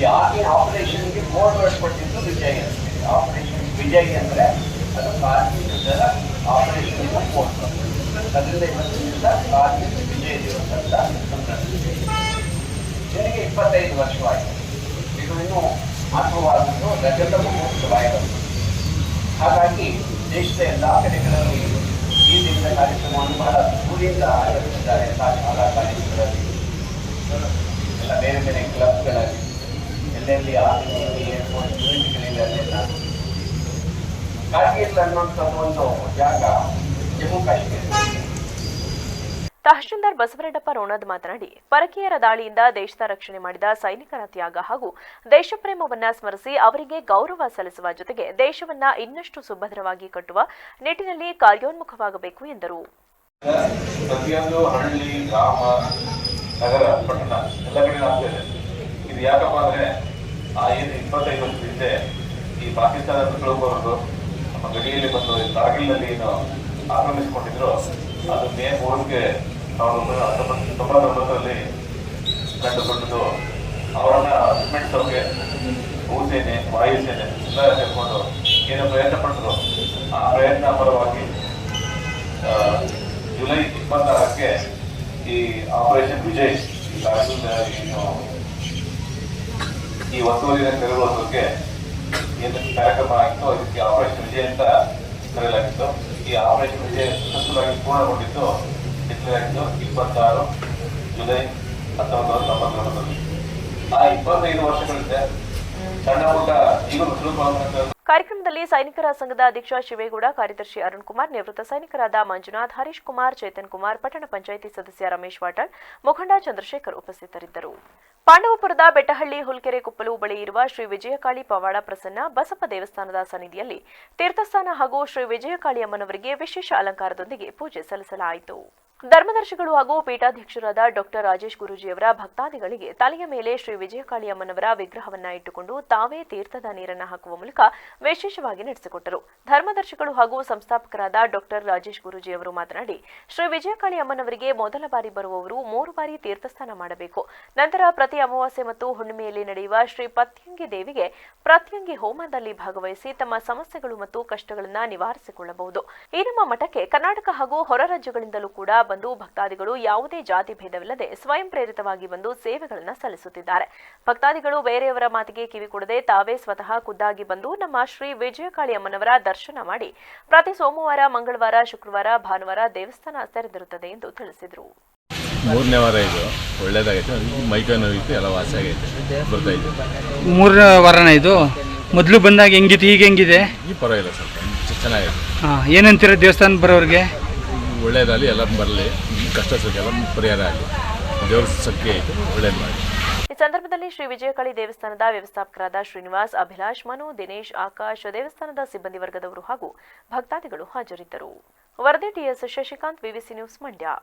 ಈ ಆಪರೇಷನ್ಗೆ ಕೋಡ್ ವರ್ಡ್ ಕೊಟ್ಟಿದ್ದು ವಿಜಯ್ ಅಂತ. ಆಪರೇಷನ್ ವಿಜಯ್ ಅಂದರೆ ಅದು ಕಾರ್ಗಿಲ್ ಯುದ್ಧದ ಆಪರೇಷನ್ ಕೋಡ್. ಅದರಿಂದ ಇವತ್ತಿನ ದಿವಸ ಕಾರ್ಗಿಲ್ ವಿಜಯ ದಿವಸ ಅಂತ ಸಂದರ್ಭ. ನನಗೆ 25 ವರ್ಷವಾಯಿತು. ಇದು ಇನ್ನೂ ಮಹತ್ವವಾದದ್ದು, ರಜತ ಮಹೋತ್ಸವವಾಯಿತು. ಹಾಗಾಗಿ ದೇಶದ ಎಲ್ಲ ಕಡೆಗಳಲ್ಲಿ ಈ ದಿನದ ಕಾರ್ಯಕ್ರಮವನ್ನು ಬಹಳ ದೂರಿಂದ ಆಚರಿಸಿದ್ದಾರೆ. ಶಾಲಾ ಕಾಲೇಜುಗಳಲ್ಲಿ, ಎಲ್ಲ ಬೇರೆ ಬೇರೆ ಕ್ಲಬ್ಗಳಲ್ಲಿ, ಎಲ್ಲೆಲ್ಲಿ ಆರ್ಮಿ, ಏರ್ಫೋರ್ಸ್ ಯೂನಿಟ್ಗಳಿದೆ ಅಲ್ಲೆಲ್ಲ. ಕಾರ್ಗಿಲ್ ಅನ್ನುವಂಥದ್ದು ಒಂದು ಜಾಗ ಜಮ್ಮು ಕಾಶ್ಮೀರ. ತಹಶೀಲ್ದಾರ್ ಬಸವರೆಡ್ಡಪ್ಪ ರೋಣದ್ ಮಾತನಾಡಿ, ಪರಕೀಯರ ದಾಳಿಯಿಂದ ದೇಶದ ರಕ್ಷಣೆ ಮಾಡಿದ ಸೈನಿಕರ ತ್ಯಾಗ ಹಾಗೂ ದೇಶಪ್ರೇಮವನ್ನ ಸ್ಮರಿಸಿ ಅವರಿಗೆ ಗೌರವ ಸಲ್ಲಿಸುವ ಜೊತೆಗೆ ದೇಶವನ್ನ ಇನ್ನಷ್ಟು ಸುಭದ್ರವಾಗಿ ಕಟ್ಟುವ ನಿಟ್ಟಿನಲ್ಲಿ ಕಾರ್ಯೋನ್ಮುಖವಾಗಬೇಕು ಎಂದರು. ಪ್ರತಿಯೊಂದು ಹಳ್ಳಿ, ಗ್ರಾಮ, ನಗರ, ಪಟ್ಟಣ ಎಲ್ಲ ಕಡೆ ಆಗ್ತಿದೆ. ಇದು ಯಾಕಪ್ಪ ಅಂದ್ರೆ ಏನು 25 ವರ್ಷದ ಹಿಂದೆ ಈ ಪಾಕಿಸ್ತಾನ ಬರೋದು ನಮ್ಮ ಗಡಿಯಲ್ಲಿ ಬಂದು ಕಾರ್ಗಿಲ್ನಲ್ಲಿ ಏನು ಆಕ್ರಮಿಸಿಕೊಂಡಿದ್ರು, ಅದು ಮೇ 3ಕ್ಕೆ 1999ರಲ್ಲಿ ಕಂಡುಕೊಂಡಿದ್ದು. ಅವರನ್ನ ಮೆಟ್ಟಿಸೋಕೆ ಭೂಸೇನೆ, ವಾಯುಸೇನೆ ಎಲ್ಲ ಸೇರಿಕೊಂಡು ಏನು ಪ್ರಯತ್ನ ಪಟ್ಟರು. ಆ ಪ್ರಯತ್ನ ಪರವಾಗಿ ಜುಲೈ 26ಕ್ಕೆ ಈ ಆಪರೇಷನ್ ವಿಜಯ್ ಈ ಒತ್ತುವರಿನ ತೆರವುಗೊಳಿಸೋಕೆ ಏನು ಕಾರ್ಯಕ್ರಮ ಆಗಿತ್ತು, ಇದಕ್ಕೆ ಆಪರೇಷನ್ ವಿಜಯ್ ಅಂತ ಕರೆಯಲಾಗಿತ್ತು. ಈ ಆಪರೇಷನ್ ವಿಜಯ್ ಸಕ್ಸಸ್ಫುಲ್ ಪೂರ್ಣಗೊಂಡಿದ್ದು ಡಿಕ್ಲೇರ್ 26 ಜುಲೈ 1999ರಲ್ಲಿ. ಆ 25 ವರ್ಷಗಳಿಂದ ಸಣ್ಣ ಪುಟ್ಟ ಈಗಲೂ ಸುಲಭ. ಕಾರ್ಯಕ್ರಮದಲ್ಲಿ ಸೈನಿಕರ ಸಂಘದ ಅಧ್ಯಕ್ಷ ಶಿವೇಗೌಡ, ಕಾರ್ಯದರ್ಶಿ ಅರುಣ್ ಕುಮಾರ್, ನಿವೃತ್ತ ಸೈನಿಕರಾದ ಮಂಜುನಾಥ್, ಹರೀಶ್ ಕುಮಾರ್, ಚೇತನ್ ಕುಮಾರ್, ಪಟ್ಟಣ ಪಂಚಾಯಿತಿ ಸದಸ್ಯ ರಮೇಶ್ ವಾಟಾಳ್, ಮುಖಂಡ ಚಂದ್ರಶೇಖರ್ ಉಪಸ್ಥಿತರಿದ್ದರು. ಪಾಂಡವಪುರದ ಬೆಟ್ಟಹಳ್ಳಿ ಹುಲ್ಕೆರೆ ಕುಪ್ಪಲು ಬಳಿ ಇರುವ ಶ್ರೀ ವಿಜಯಕಾಳಿ ಪವಾಡ ಪ್ರಸನ್ನ ಬಸಪ್ಪ ದೇವಸ್ಥಾನದ ಸನ್ನಿಧಿಯಲ್ಲಿ ತೀರ್ಥಸ್ಥಾನ ಹಾಗೂ ಶ್ರೀ ವಿಜಯಕಾಳಿ ಅಮ್ಮನವರಿಗೆ ವಿಶೇಷ ಅಲಂಕಾರದೊಂದಿಗೆ ಪೂಜೆ ಸಲ್ಲಿಸಲಾಯಿತು. ಧರ್ಮದರ್ಶಿಗಳು ಹಾಗೂ ಪೀಠಾಧ್ಯಕ್ಷರಾದ ಡಾಕ್ಟರ್ ರಾಜೇಶ್ ಗುರೂಜಿಯವರ ಭಕ್ತಾದಿಗಳಿಗೆ ತಲೆಯ ಮೇಲೆ ಶ್ರೀ ವಿಜಯಕಾಳಿ ಅಮ್ಮನವರ ವಿಗ್ರಹವನ್ನ ಇಟ್ಟುಕೊಂಡು ತಾವೇ ತೀರ್ಥದ ನೀರನ್ನು ಹಾಕುವ ಮೂಲಕ ವಿಶೇಷವಾಗಿ ನಡೆಸಿಕೊಟ್ಟರು. ಧರ್ಮದರ್ಶಿಗಳು ಹಾಗೂ ಸಂಸ್ಥಾಪಕರಾದ ಡಾಕ್ಟರ್ ರಾಜೇಶ್ ಗುರೂಜಿಯವರು ಮಾತನಾಡಿ, ಶ್ರೀ ವಿಜಯಕಾಳಿ ಅಮ್ಮನವರಿಗೆ ಮೊದಲ ಬಾರಿ ಬರುವವರು 3 ಬಾರಿ ತೀರ್ಥಸ್ನಾನ ಮಾಡಬೇಕು. ನಂತರ ಪ್ರತಿ ಅಮಾವಾಸ್ಯೆ ಮತ್ತು ಹುಣ್ಣಿಮೆಯಲ್ಲಿ ನಡೆಯುವ ಶ್ರೀ ಪತ್ಯಂಗಿ ದೇವಿಗೆ ಪ್ರತ್ಯಂಗಿ ಹೋಮದಲ್ಲಿ ಭಾಗವಹಿಸಿ ತಮ್ಮ ಸಮಸ್ಯೆಗಳು ಮತ್ತು ಕಷ್ಟಗಳನ್ನು ನಿವಾರಿಸಿಕೊಳ್ಳಬಹುದು. ಈ ನಮ್ಮ ಮಠಕ್ಕೆ ಕರ್ನಾಟಕ ಹಾಗೂ ಹೊರ ರಾಜ್ಯಗಳಿಂದಲೂ ಕೂಡ ಬಂದು ಭಕ್ತಾದಿಗಳು ಯಾವುದೇ ಜಾತಿ ಭೇದವಿಲ್ಲದೆ ಸ್ವಯಂ ಪ್ರೇರಿತವಾಗಿ ಬಂದು ಸೇವೆಗಳನ್ನು ಸಲ್ಲಿಸುತ್ತಿದ್ದಾರೆ. ಭಕ್ತಾದಿಗಳು ಬೇರೆಯವರ ಮಾತಿಗೆ ಕಿವಿಕೊಡದೆ ತಾವೇ ಸ್ವತಃ ಖುದ್ದಾಗಿ ಬಂದು ನಮ್ಮ ಶ್ರೀ ವಿಜಯಕಾಳಿ ಅಮ್ಮನವರ ದರ್ಶನ ಮಾಡಿ ಪ್ರತಿ ಸೋಮವಾರ, ಮಂಗಳವಾರ, ಶುಕ್ರವಾರ, ಭಾನುವಾರ ದೇವಸ್ಥಾನ ತೆರೆದಿರುತ್ತದೆ ಎಂದು ತಿಳಿಸಿದರು. 3ನೇ ವಾರ ಇದು ಒಳ್ಳೇದಾಗೈತೆ. ಮೈಕೈ ನೋವಿತ್ತು, ಎಲ್ಲ ವಾಸಿ ಆಗೈತೆ, ಬರ್ತೈತೆ. 3ನೇ ವಾರನ ಇದು? ಮೊದಲು ಬಂದಾಗ ಹೆಂಗಿತ್ತು, ಈಗ ಹೆಂಗಿದೆ? ಈ ಪರವಾಗಿಲ್ಲ, ಸ್ವಲ್ಪ ಚೆನ್ನಾಗೈತೆ. ಏನಂತೀರ ದೇವಸ್ಥಾನ ಬರೋರಿಗೆ? ಒಳ್ಳೇದಾಗಲಿ, ಎಲ್ಲ ಬರಲಿ, ಕಷ್ಟ ಸುಖ ಎಲ್ಲ ಪರಿಹಾರ ಆಗಲಿ, ದೇವ್ರ ಶಕ್ತಿ ಐತೆ, ಒಳ್ಳೇದು ಮಾಡಿ. ಈ ಸಂದರ್ಭದಲ್ಲಿ ಶ್ರೀ ವಿಜಯಕಾಳಿ ದೇವಸ್ಥಾನದ ವ್ಯವಸ್ಥಾಪಕರಾದ ಶ್ರೀನಿವಾಸ್, ಅಭಿಲಾಷ್, ಮನು, ದಿನೇಶ್, ಆಕಾಶ್, ದೇವಸ್ಥಾನದ ಸಿಬ್ಬಂದಿ ವರ್ಗದವರು ಹಾಗೂ ಭಕ್ತಾದಿಗಳು ಹಾಜರಿದ್ದರು. ವರದಿ T S Shashikanth, VVC news, Mandya.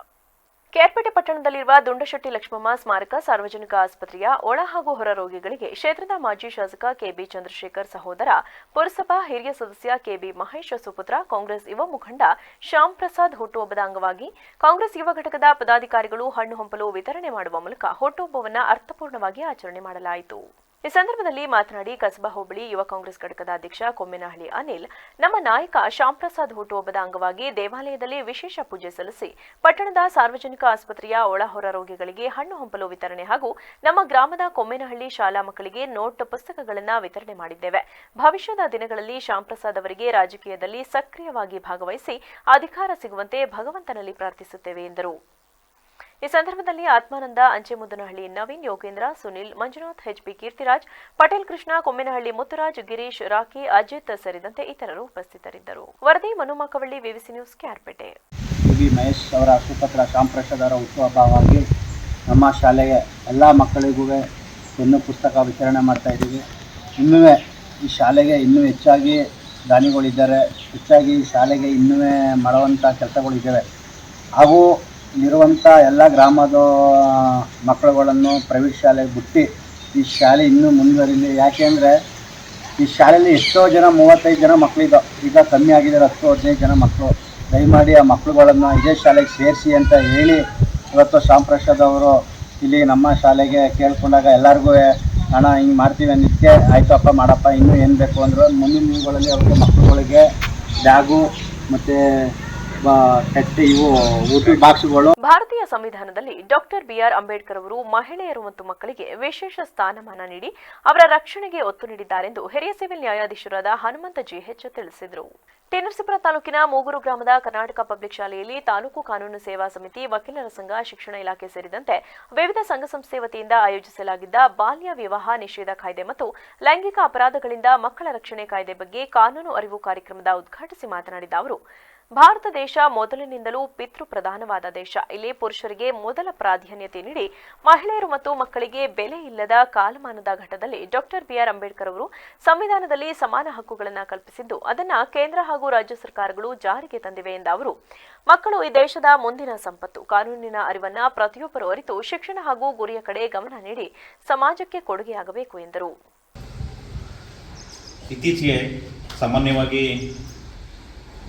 Kerpete ಪಟ್ಟಣದಲ್ಲಿರುವ ದುಂಡಶೆಟ್ಟಿ ಲಕ್ಷ್ಮಮ್ಮ ಸ್ಮಾರಕ ಸಾರ್ವಜನಿಕ ಆಸ್ಪತ್ರೆಯ ಒಳ ಹಾಗೂ ಹೊರ ರೋಗಿಗಳಿಗೆ ಕ್ಷೇತ್ರದ ಮಾಜಿ ಶಾಸಕ ಕೆಬಿ ಚಂದ್ರಶೇಖರ್ ಸಹೋದರ, ಪುರಸಭಾ ಹಿರಿಯ ಸದಸ್ಯ ಕೆಬಿ ಮಹೇಶ್ ಸುಪುತ್ರ, ಕಾಂಗ್ರೆಸ್ ಯುವ ಮುಖಂಡ ಶ್ಯಾಮ್ ಪ್ರಸಾದ್ ಹುಟ್ಟುಹಬ್ಬದ ಅಂಗವಾಗಿ ಕಾಂಗ್ರೆಸ್ ಯುವ ಘಟಕದ ಪದಾಧಿಕಾರಿಗಳು ಹಣ್ಣು ಹಂಪಲು ವಿತರಣೆ ಮಾಡುವ ಮೂಲಕ ಹುಟ್ಟುಹಬ್ಬವನ್ನು ಅರ್ಥಪೂರ್ಣವಾಗಿ ಆಚರಣೆ ಮಾಡಲಾಯಿತು. ಈ ಸಂದರ್ಭದಲ್ಲಿ ಮಾತನಾಡಿ ಕಸಬಾ ಹೋಬಳಿ ಯುವ ಕಾಂಗ್ರೆಸ್ ಘಟಕದ ಅಧ್ಯಕ್ಷ ಕೊಮ್ಮೇನಹಳ್ಳಿ ಅನಿಲ್, ನಮ್ಮ ನಾಯಕ ಶ್ಯಾಮ್ ಪ್ರಸಾದ್ ಹುಟ್ಟುಹಬ್ಬದ ಅಂಗವಾಗಿ ದೇವಾಲಯದಲ್ಲಿ ವಿಶೇಷ ಪೂಜೆ ಸಲ್ಲಿಸಿ ಪಟ್ಟಣದ ಸಾರ್ವಜನಿಕ ಆಸ್ಪತ್ರೆಯ ಒಳಹೊರ ರೋಗಿಗಳಿಗೆ ಹಣ್ಣು ಹಂಪಲು ವಿತರಣೆ ಹಾಗೂ ನಮ್ಮ ಗ್ರಾಮದ ಕೊಮ್ಮೇನಹಳ್ಳಿ ಶಾಲಾ ಮಕ್ಕಳಿಗೆ ನೋಟ್ ಪುಸ್ತಕಗಳನ್ನು ವಿತರಣೆ ಮಾಡಿದ್ದೇವೆ. ಭವಿಷ್ಯದ ದಿನಗಳಲ್ಲಿ ಶ್ಯಾಮ್ ಪ್ರಸಾದ್ ಅವರಿಗೆ ರಾಜಕೀಯದಲ್ಲಿ ಸಕ್ರಿಯವಾಗಿ ಭಾಗವಹಿಸಿ ಅಧಿಕಾರ ಸಿಗುವಂತೆ ಭಗವಂತನಲ್ಲಿ ಪ್ರಾರ್ಥಿಸುತ್ತೇವೆ ಎಂದರು. ಈ ಸಂದರ್ಭದಲ್ಲಿ ಆತ್ಮಾನಂದ, ಅಂಚೆಮುದ್ದನಹಳ್ಳಿ ನವೀನ್, ಯೋಗೇಂದ್ರ, ಸುನಿಲ್, ಮಂಜುನಾಥ್, ಎಚ್ಪಿ ಕೀರ್ತಿರಾಜ್, ಪಟೇಲ್ ಕೃಷ್ಣ, ಕೊಮ್ಮೇನಹಳ್ಳಿ ಮುತ್ತುರಾಜ್, ಗಿರೀಶ್, ರಾಕಿ, ಅಜಿತ್ ಸೇರಿದಂತೆ ಇತರರು ಉಪಸ್ಥಿತರಿದ್ದರು. ವರದಿ ಮನುಮಕವಳ್ಳಿ, ವಿವಿಸಿ ನ್ಯೂಸ್, ಕ್ಯಾರ್ಪೇಟೆ. ಮಹೇಶ್ ಅವರ ಸುಪುತ್ರ ಶ್ಯಾಮ್ ಪ್ರಸಾದ್ ಅವರ ಹುಟ್ಟುಹಬ್ಬವಾಗಿ ನಮ್ಮ ಶಾಲೆಗೆ ಎಲ್ಲ ಮಕ್ಕಳಿಗೂ ಪೆನ್ನು ಪುಸ್ತಕ ವಿತರಣೆ ಮಾಡ್ತಾ ಇದ್ದೀವಿ. ಇನ್ನೂ ಈ ಶಾಲೆಗೆ ಇನ್ನೂ ಹೆಚ್ಚಾಗಿ ದಾನಿಗಳಿದ್ದಾರೆ, ಹೆಚ್ಚಾಗಿ ಶಾಲೆಗೆ ಇನ್ನೂ ಮಾಡುವಂಥ ಕೆಲಸಗಳಿದ್ದಾವೆ. ಹಾಗೂ ಇಲ್ಲಿರುವಂಥ ಎಲ್ಲ ಗ್ರಾಮದ ಮಕ್ಕಳುಗಳನ್ನು ಪ್ರೈವೇಟ್ ಶಾಲೆಗೆ ಬಿಟ್ಟು ಈ ಶಾಲೆ ಇನ್ನೂ ಮುಂದುವರಿಲಿ. ಯಾಕೆಂದರೆ ಈ ಶಾಲೆಯಲ್ಲಿ ಎಷ್ಟೋ ಜನ 35 ಜನ ಮಕ್ಕಳಿದ್ದಾವೆ, ಈಗ ಕಮ್ಮಿ ಆಗಿದ್ದಾರೆ, 10-15 ಜನ ಮಕ್ಕಳು. ದಯಮಾಡಿ ಆ ಮಕ್ಕಳುಗಳನ್ನು ಇದೇ ಶಾಲೆಗೆ ಸೇರಿಸಿ ಅಂತ ಹೇಳಿ ಇವತ್ತು ಶ್ಯಾಮ್ ಪ್ರಸಾದ್ ಅವರು ಇಲ್ಲಿ ನಮ್ಮ ಶಾಲೆಗೆ ಕೇಳ್ಕೊಂಡಾಗ ಎಲ್ಲರಿಗೂ ಹಣ ಹಿಂಗೆ ಮಾಡ್ತೀವಿ ಅಂದಿದ್ದಕ್ಕೆ ಆಯ್ತಪ್ಪ ಮಾಡಪ್ಪ, ಇನ್ನೂ ಏನು ಬೇಕು ಅಂದರು. ಮುಂದಿನ ದಿನಗಳಲ್ಲಿ ಅವ್ರಿಗೆ ಮಕ್ಕಳುಗಳಿಗೆ ಬ್ಯಾಗು ಮತ್ತು ಊಟದ ಬಾಕ್ಸ್ಗಳು. ಭಾರತೀಯ ಸಂವಿಧಾನದಲ್ಲಿ ಡಾಕ್ಟರ್ ಬಿಆರ್ ಅಂಬೇಡ್ಕರ್ ಅವರು ಮಹಿಳೆಯರು ಮತ್ತು ಮಕ್ಕಳಿಗೆ ವಿಶೇಷ ಸ್ಥಾನಮಾನ ನೀಡಿ ಅವರ ರಕ್ಷಣೆಗೆ ಒತ್ತು ನೀಡಿದ್ದಾರೆಂದು ಹಿರಿಯ ಸಿವಿಲ್ ನ್ಯಾಯಾಧೀಶರಾದ ಹನುಮಂತ ಜಿಎಚ್ ತಿಳಿಸಿದರು. ಟಿ.ನರಸೀಪುರ ತಾಲೂಕಿನ ಮೂಗೂರು ಗ್ರಾಮದ ಕರ್ನಾಟಕ ಪಬ್ಲಿಕ್ ಶಾಲೆಯಲ್ಲಿ ತಾಲೂಕು ಕಾನೂನು ಸೇವಾ ಸಮಿತಿ, ವಕೀಲರ ಸಂಘ, ಶಿಕ್ಷಣ ಇಲಾಖೆ ಸೇರಿದಂತೆ ವಿವಿಧ ಸಂಘ ಸಂಸ್ಥೆ ವತಿಯಿಂದ ಆಯೋಜಿಸಲಾಗಿದ್ದ ಬಾಲ್ಯ ವಿವಾಹ ನಿಷೇಧ ಕಾಯ್ದೆ ಮತ್ತು ಲೈಂಗಿಕ ಅಪರಾಧಗಳಿಂದ ಮಕ್ಕಳ ರಕ್ಷಣೆ ಕಾಯ್ದೆ ಬಗ್ಗೆ ಕಾನೂನು ಅರಿವು ಕಾರ್ಯಕ್ರಮದ ಉದ್ಘಾಟಿಸಿ ಮಾತನಾಡಿದ ಅವರು, ಭಾರತ ದೇಶ ಮೊದಲಿನಿಂದಲೂ ಪಿತೃ ಪ್ರಧಾನವಾದ ದೇಶ. ಇಲ್ಲಿ ಪುರುಷರಿಗೆ ಮೊದಲ ಪ್ರಾಧಾನ್ಯತೆ ನೀಡಿ ಮಹಿಳೆಯರು ಮತ್ತು ಮಕ್ಕಳಿಗೆ ಬೆಲೆ ಇಲ್ಲದ ಕಾಲಮಾನದ ಘಟ್ಟದಲ್ಲಿ ಡಾಕ್ಟರ್ ಬಿಆರ್ ಅಂಬೇಡ್ಕರ್ ಅವರು ಸಂವಿಧಾನದಲ್ಲಿ ಸಮಾನ ಹಕ್ಕುಗಳನ್ನು ಕಲ್ಪಿಸಿದ್ದು ಅದನ್ನು ಕೇಂದ್ರ ಹಾಗೂ ರಾಜ್ಯ ಸರ್ಕಾರಗಳು ಜಾರಿಗೆ ತಂದಿವೆ ಎಂದ ಅವರು, ಮಕ್ಕಳು ಈ ದೇಶದ ಮುಂದಿನ ಸಂಪತ್ತು. ಕಾನೂನಿನ ಅರಿವನ್ನ ಪ್ರತಿಯೊಬ್ಬರು ಅರಿತು ಶಿಕ್ಷಣ ಹಾಗೂ ಗುರಿಯ ಕಡೆ ಗಮನ ನೀಡಿ ಸಮಾಜಕ್ಕೆ ಕೊಡುಗೆಯಾಗಬೇಕು ಎಂದರು. ಇತ್ತೀಚೆಗೆ ಸಾಮಾನ್ಯವಾಗಿ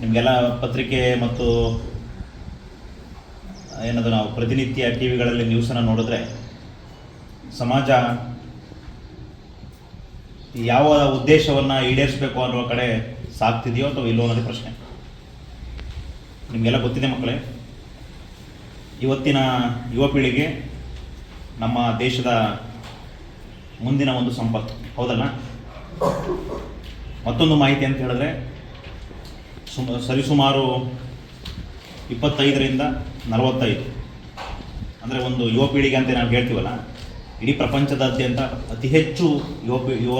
ನಿಮಗೆಲ್ಲ ಪತ್ರಿಕೆ ಮತ್ತು ಏನದು ನಾವು ಪ್ರತಿನಿತ್ಯ ಟಿ ವಿಗಳಲ್ಲಿ ನ್ಯೂಸನ್ನು ನೋಡಿದ್ರೆ ಸಮಾಜ ಯಾವ ಉದ್ದೇಶವನ್ನು ಈಡೇರಿಸಬೇಕು ಅನ್ನುವ ಕಡೆ ಸಾಗ್ತಿದೆಯೋ ಅಥವಾ ಇಲ್ಲೋ ಅನ್ನೋದೇ ಪ್ರಶ್ನೆ. ನಿಮಗೆಲ್ಲ ಗೊತ್ತಿದೆ ಮಕ್ಕಳೇ, ಇವತ್ತಿನ ಯುವ ಪೀಳಿಗೆ ನಮ್ಮ ದೇಶದ ಮುಂದಿನ ಒಂದು ಸಂಪತ್ತು, ಹೌದಲ್ಲ? ಮತ್ತೊಂದು ಮಾಹಿತಿ ಅಂತ ಹೇಳಿದ್ರೆ ಸರಿಸುಮಾರು 25ರಿಂದ 45 ಅಂದರೆ ಒಂದು ಯುವ ಪೀಳಿಗೆ ಅಂತ ನಾವು ಹೇಳ್ತೀವಲ್ಲ, ಇಡೀ ಪ್ರಪಂಚದಾದ್ಯಂತ ಅತಿ ಹೆಚ್ಚು ಯುವ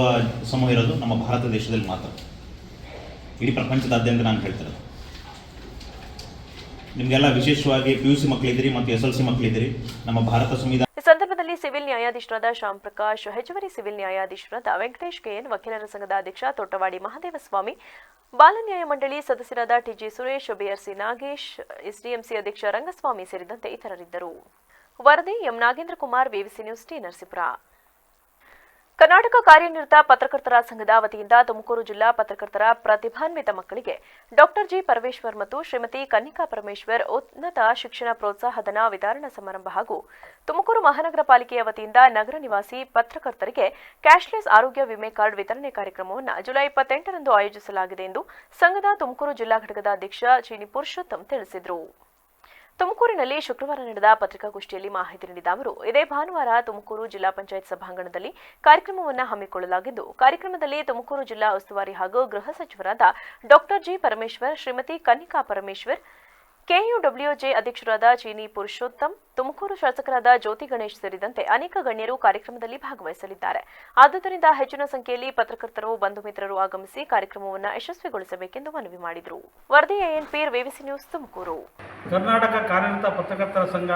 ಸಮೂಹ ಇರೋದು ನಮ್ಮ ಭಾರತ ದೇಶದಲ್ಲಿ ಮಾತ್ರ. ಇಡೀ ಪ್ರಪಂಚದಾದ್ಯಂತ ನಾನು ಹೇಳ್ತಿರೋದು. ನಿಮಗೆಲ್ಲ ವಿಶೇಷವಾಗಿ PUC ಮಕ್ಕಳಿದ್ದೀರಿ ಮತ್ತು SLC ಮಕ್ಕಳಿದ್ದೀರಿ. ನಮ್ಮ ಭಾರತ ಸಂವಿಧಾನ. ಈ ಸಂದರ್ಭದಲ್ಲಿ ಸಿವಿಲ್ ನ್ಯಾಯಾಧೀಶರಾದ ಶ್ಯಾಮ್ ಪ್ರಕಾಶ್, ಹೆಚ್ಚುವರಿ ಸಿವಿಲ್ ನ್ಯಾಯಾಧೀಶರಾದ ವೆಂಕಟೇಶ್ ಕೆಎನ್, ವಕೀಲರ ಸಂಘದ ಅಧ್ಯಕ್ಷ ತೊಟ್ಟವಾಡಿ ಮಹದೇವಸ್ವಾಮಿ, ಬಾಲ ನ್ಯಾಯ ಮಂಡಳಿ ಸದಸ್ಯರಾದ T G Suresh, BRC Nagesh, SDMC ಅಧ್ಯಕ್ಷ ರಂಗಸ್ವಾಮಿ ಸೇರಿದಂತೆ ಇತರರಿದ್ದರು. ವರದಿ M Nagendra Kumar, VVC news, T Narasipura. Karnataka ಕಾರ್ಯನಿರತ ಪತ್ರಕರ್ತರ ಸಂಘದ ವತಿಯಿಂದ ತುಮಕೂರು ಜಿಲ್ಲಾ ಪತ್ರಕರ್ತರ ಪ್ರತಿಭಾನ್ವಿತ ಮಕ್ಕಳಿಗೆ ಡಾಕ್ಟರ್ ಜಿ ಪರಮೇಶ್ವರ್ ಮತ್ತು ಶ್ರೀಮತಿ ಕನ್ನಿಕಾ ಪರಮೇಶ್ವರ್ ಉನ್ನತ ಶಿಕ್ಷಣ ಪ್ರೋತ್ಸಾಹಧನ ವಿತರಣಾ ಸಮಾರಂಭ ಹಾಗೂ ತುಮಕೂರು ಮಹಾನಗರ ಪಾಲಿಕೆಯ ವತಿಯಿಂದ ನಗರ ನಿವಾಸಿ ಪತ್ರಕರ್ತರಿಗೆ ಕ್ಯಾಶ್ಲೆಸ್ ಆರೋಗ್ಯ ವಿಮೆ ಕಾರ್ಡ್ ವಿತರಣೆ ಕಾರ್ಯಕ್ರಮವನ್ನು ಜುಲೈ 28ರಂದು ಆಯೋಜಿಸಲಾಗಿದೆ ಎಂದು ಸಂಘದ ತುಮಕೂರು ಜಿಲ್ಲಾ ಘಟಕದ ಅಧ್ಯಕ್ಷ ಚೀನಿ ಪುರುಷೋತ್ತಮ್ ತಿಳಿಸಿದರು. ತುಮಕೂರಿನಲ್ಲಿ ಶುಕ್ರವಾರ ನಡೆದ ಪತ್ರಿಕಾಗೋಷ್ಠಿಯಲ್ಲಿ ಮಾಹಿತಿ ನೀಡಿದ ಅವರು, ಇದೇ ಭಾನುವಾರ ತುಮಕೂರು ಜಿಲ್ಲಾ ಪಂಚಾಯತ್ ಸಭಾಂಗಣದಲ್ಲಿ ಕಾರ್ಯಕ್ರಮವನ್ನು ಹಮ್ಮಿಕೊಳ್ಳಲಾಗಿದ್ದು, ಕಾರ್ಯಕ್ರಮದಲ್ಲಿ ತುಮಕೂರು ಜಿಲ್ಲಾ ಉಸ್ತುವಾರಿ ಹಾಗೂ ಗೃಹ ಸಚಿವರಾದ doctor G Parameshwar, Shrimati Kannika Parameshwar, KUWJ ಅಧ್ಯಕ್ಷರಾದ ಚೀನಿ ಪುರುಷೋತ್ತಮ್, ತುಮಕೂರು ಶಾಸಕರಾದ ಜ್ಯೋತಿ ಗಣೇಶ್ ಸೇರಿದಂತೆ ಅನೇಕ ಗಣ್ಯರು ಕಾರ್ಯಕ್ರಮದಲ್ಲಿ ಭಾಗವಹಿಸಲಿದ್ದಾರೆ. ಆದುದರಿಂದ ಹೆಚ್ಚಿನ ಸಂಖ್ಯೆಯಲ್ಲಿ ಪತ್ರಕರ್ತರು, ಬಂಧು ಮಿತ್ರರು ಆಗಮಿಸಿ ಕಾರ್ಯಕ್ರಮವನ್ನು ಯಶಸ್ವಿಗೊಳಿಸಬೇಕೆಂದು ಮನವಿ ಮಾಡಿದರು. ವರದಿ A N peer, ವಿವಿಸಿ news, Tumakuru. Karnataka ಕಾರ್ಯನಿರತ ಪತ್ರಕರ್ತರ ಸಂಘ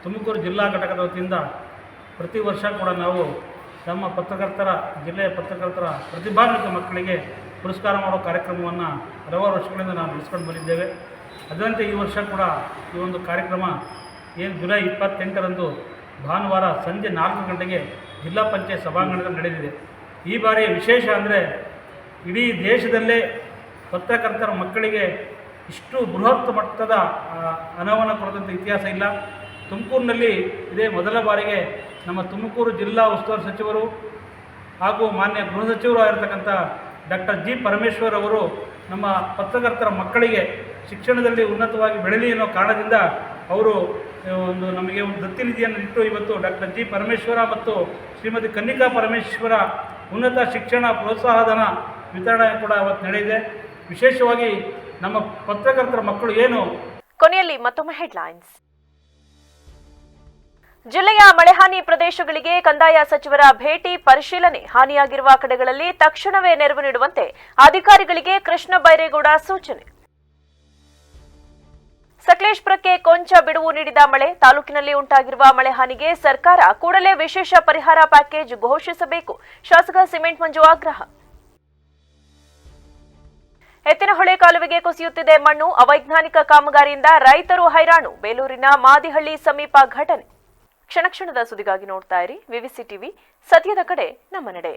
ತುಮಕೂರು ಜಿಲ್ಲಾ ಘಟಕದ ವತಿಯಿಂದ ಪ್ರತಿ ವರ್ಷ ಕೂಡ ನಾವು ನಮ್ಮ ಜಿಲ್ಲೆಯ ಪತ್ರಕರ್ತರ ಪ್ರತಿಭಾನ್ವಿತ ಮಕ್ಕಳಿಗೆ ಪುರಸ್ಕಾರ ಮಾಡೋ ಕಾರ್ಯಕ್ರಮವನ್ನು ಹಲವಾರು ವರ್ಷಗಳಿಂದ ನಾವು ನಡೆಸ್ಕೊಂಡು ಬಂದಿದ್ದೇವೆ. ಅದರಂತೆ ಈ ವರ್ಷ ಕೂಡ ಈ ಒಂದು ಕಾರ್ಯಕ್ರಮ ಏನು ಜುಲೈ 28ರಂದು ಭಾನುವಾರ ಸಂಜೆ 4 ಗಂಟೆಗೆ ಜಿಲ್ಲಾ ಪಂಚಾಯತ್ ಸಭಾಂಗಣದಲ್ಲಿ ನಡೆದಿದೆ. ಈ ಬಾರಿ ವಿಶೇಷ ಅಂದರೆ ಇಡೀ ದೇಶದಲ್ಲೇ ಪತ್ರಕರ್ತರ ಮಕ್ಕಳಿಗೆ ಇಷ್ಟು ಬೃಹತ್ ಮಟ್ಟದ ಅನಾವರಣ ಕೊಡದಂಥ ಇತಿಹಾಸ ಇಲ್ಲ. ತುಮಕೂರಿನಲ್ಲಿ ಇದೇ ಮೊದಲ ಬಾರಿಗೆ ನಮ್ಮ ತುಮಕೂರು ಜಿಲ್ಲಾ ಉಸ್ತುವಾರಿ ಸಚಿವರು ಹಾಗೂ ಮಾನ್ಯ ಗೃಹ ಸಚಿವರು ಆಗಿರ್ತಕ್ಕಂಥ ಡಾಕ್ಟರ್ ಜಿ ಪರಮೇಶ್ವರ್ ಅವರು ನಮ್ಮ ಪತ್ರಕರ್ತರ ಮಕ್ಕಳಿಗೆ ಶಿಕ್ಷಣದಲ್ಲಿ ಉನ್ನತವಾಗಿ ಬೆಳೀಲಿ ಅನ್ನೋ ಕಾರಣದಿಂದ ಅವರು ನಮಗೆ ಒಂದು ದತ್ತಿ ನಿಧಿಯನ್ನು ಇಟ್ಟು ಇವತ್ತು ಡಾಕ್ಟರ್ ಜಿ ಪರಮೇಶ್ವರ ಮತ್ತು ಶ್ರೀಮತಿ ಕನ್ನಿಕಾ ಪರಮೇಶ್ವರ ಉನ್ನತ ಶಿಕ್ಷಣ ಪ್ರೋತ್ಸಾಹಧನ ವಿತರಣೆ ಕೂಡ ಅವತ್ತು ನಡೆದಿದೆ. ವಿಶೇಷವಾಗಿ ನಮ್ಮ ಪತ್ರಕರ್ತರ ಮಕ್ಕಳು ಏನು. ಕೊನೆಯಲ್ಲಿ ಮತ್ತೊಮ್ಮೆ ಹೆಡ್ಲೈನ್ಸ್. ಜಿಲ್ಲೆಯ ಮಳೆಹಾನಿ ಪ್ರದೇಶಗಳಿಗೆ ಕಂದಾಯ ಸಚಿವರ ಭೇಟಿ ಪರಿಶೀಲನೆ. ಹಾನಿಯಾಗಿರುವ ಕಡೆಗಳಲ್ಲಿ ತಕ್ಷಣವೇ ನೆರವು ನೀಡುವಂತೆ ಅಧಿಕಾರಿಗಳಿಗೆ ಕೃಷ್ಣ ಬೈರೇಗೌಡ ಸೂಚನೆ. ಸಕಲೇಶಪುರಕ್ಕೆ ಕೊಂಚ ಬಿಡುವು ನೀಡಿದ ಮಳೆ. ತಾಲೂಕಿನಲ್ಲಿ ಉಂಟಾಗಿರುವ ಮಳೆ ಹಾನಿಗೆ ಸರ್ಕಾರ ಕೂಡಲೇ ವಿಶೇಷ ಪರಿಹಾರ ಪ್ಯಾಕೇಜ್ ಘೋಷಿಸಬೇಕು. ಶಾಸಕ ಸಿಮೆಂಟ್ ಮಂಜು ಆಗ್ರಹ. ಎತ್ತಿನಹೊಳೆ ಕಾಲುವೆಗೆ ಕುಸಿಯುತ್ತಿದೆ ಮಣ್ಣು. ಅವೈಜ್ಞಾನಿಕ ಕಾಮಗಾರಿಯಿಂದ ರೈತರು ಹೈರಾಣು. ಬೇಲೂರಿನ ಮಾದಿಹಳ್ಳಿ ಸಮೀಪ ಘಟನೆ. ಕ್ಷಣ ಸುದ್ದಿಗಾಗಿ ನೋಡ್ತಾ ಇರಿ ವಿವಿಸಿ ಟಿವಿ. ಸತ್ಯದ ಕಡೆ ನಮ್ಮ ನಡೆ.